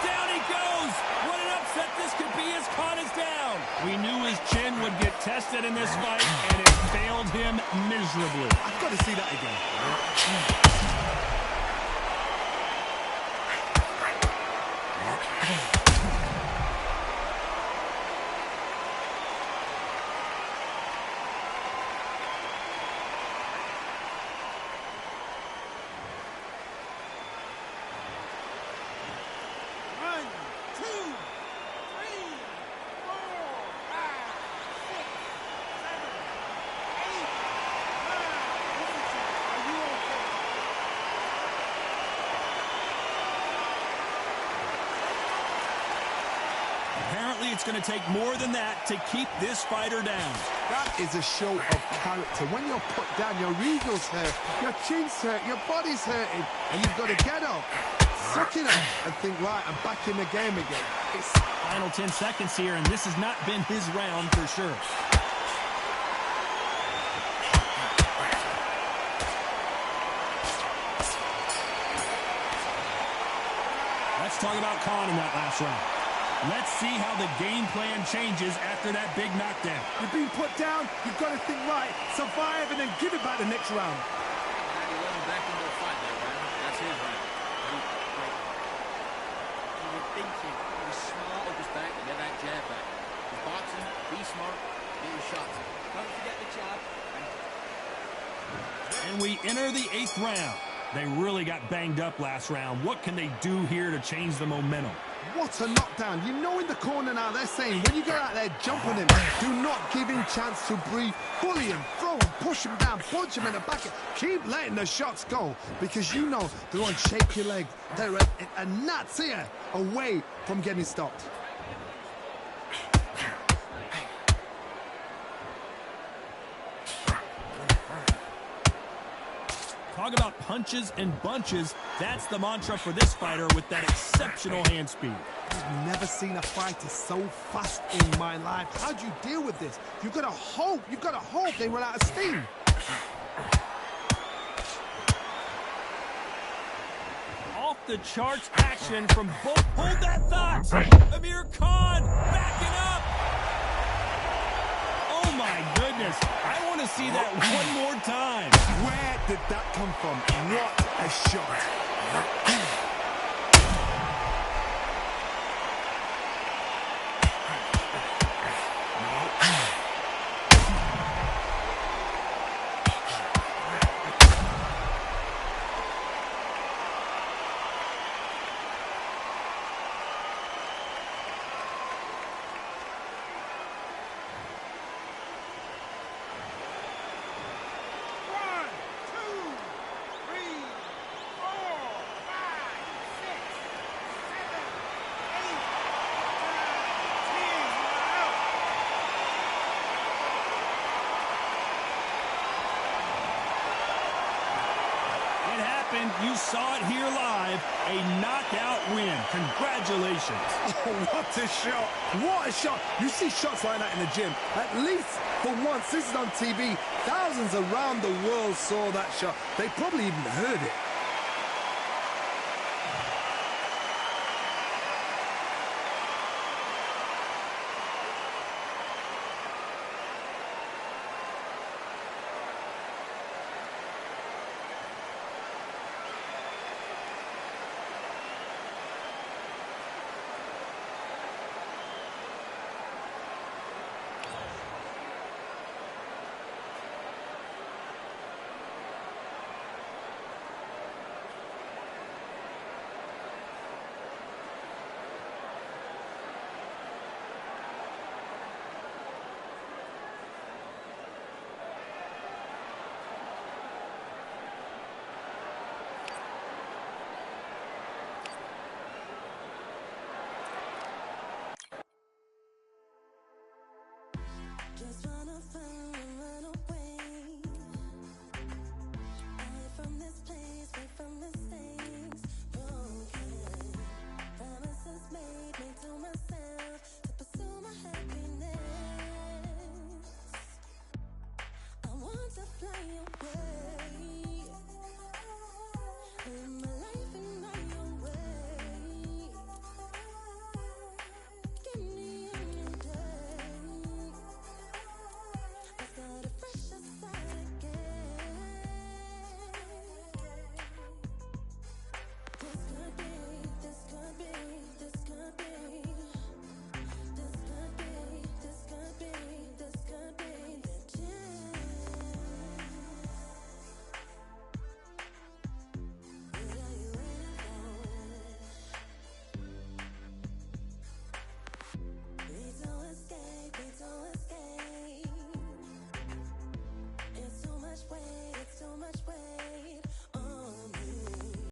down he goes! What an upset this could be as Khan is down. We knew his chin would get tested in this fight, and it failed him miserably. I've got to see that again. Apparently, it's going to take more than that to keep this fighter down. That is a show of character. When you're put down, your eagle's hurt, your chin's hurt, your body's hurting, and you've got to get up, suck it up, and think, right, I'm back in the game again. It's final 10 seconds here, and this has not been his round for sure. Let's talk about Khan in that last round. Let's see how the game plan changes after that big knockdown. You're being put down, you've got to think right, survive, and then give it back the next round. He let him back into a fight that round. That's his round. You were thinking he was smart. Focus back and get that jab back. He's And we enter the 8th round. They really got banged up last round. What can they do here to change the momentum? What a knockdown. You know in the corner now they're saying when you go out there, jump on him. Do not give him chance to breathe. Bully him, throw him, push him down, punch him in the back. Keep letting the shots go because you know they're going to shake your leg. They're a gnat's ear away from getting stopped. Talk about punches and bunches. That's the mantra for this fighter with that exceptional hand speed. I've never seen a fighter so fast in my life. How do you deal with this? You've got to hope they run out of steam. Off the charts action from both. Hold that thought. Amir Khan backing up. Oh my goodness. I want to see that one more time. Where did that come from? What a shot. You saw it here live, a knockout win. Congratulations. Oh, what a shot. What a shot. You see shots like that in the gym. At least for once, this is on TV. Thousands around the world saw that shot. They probably even heard it.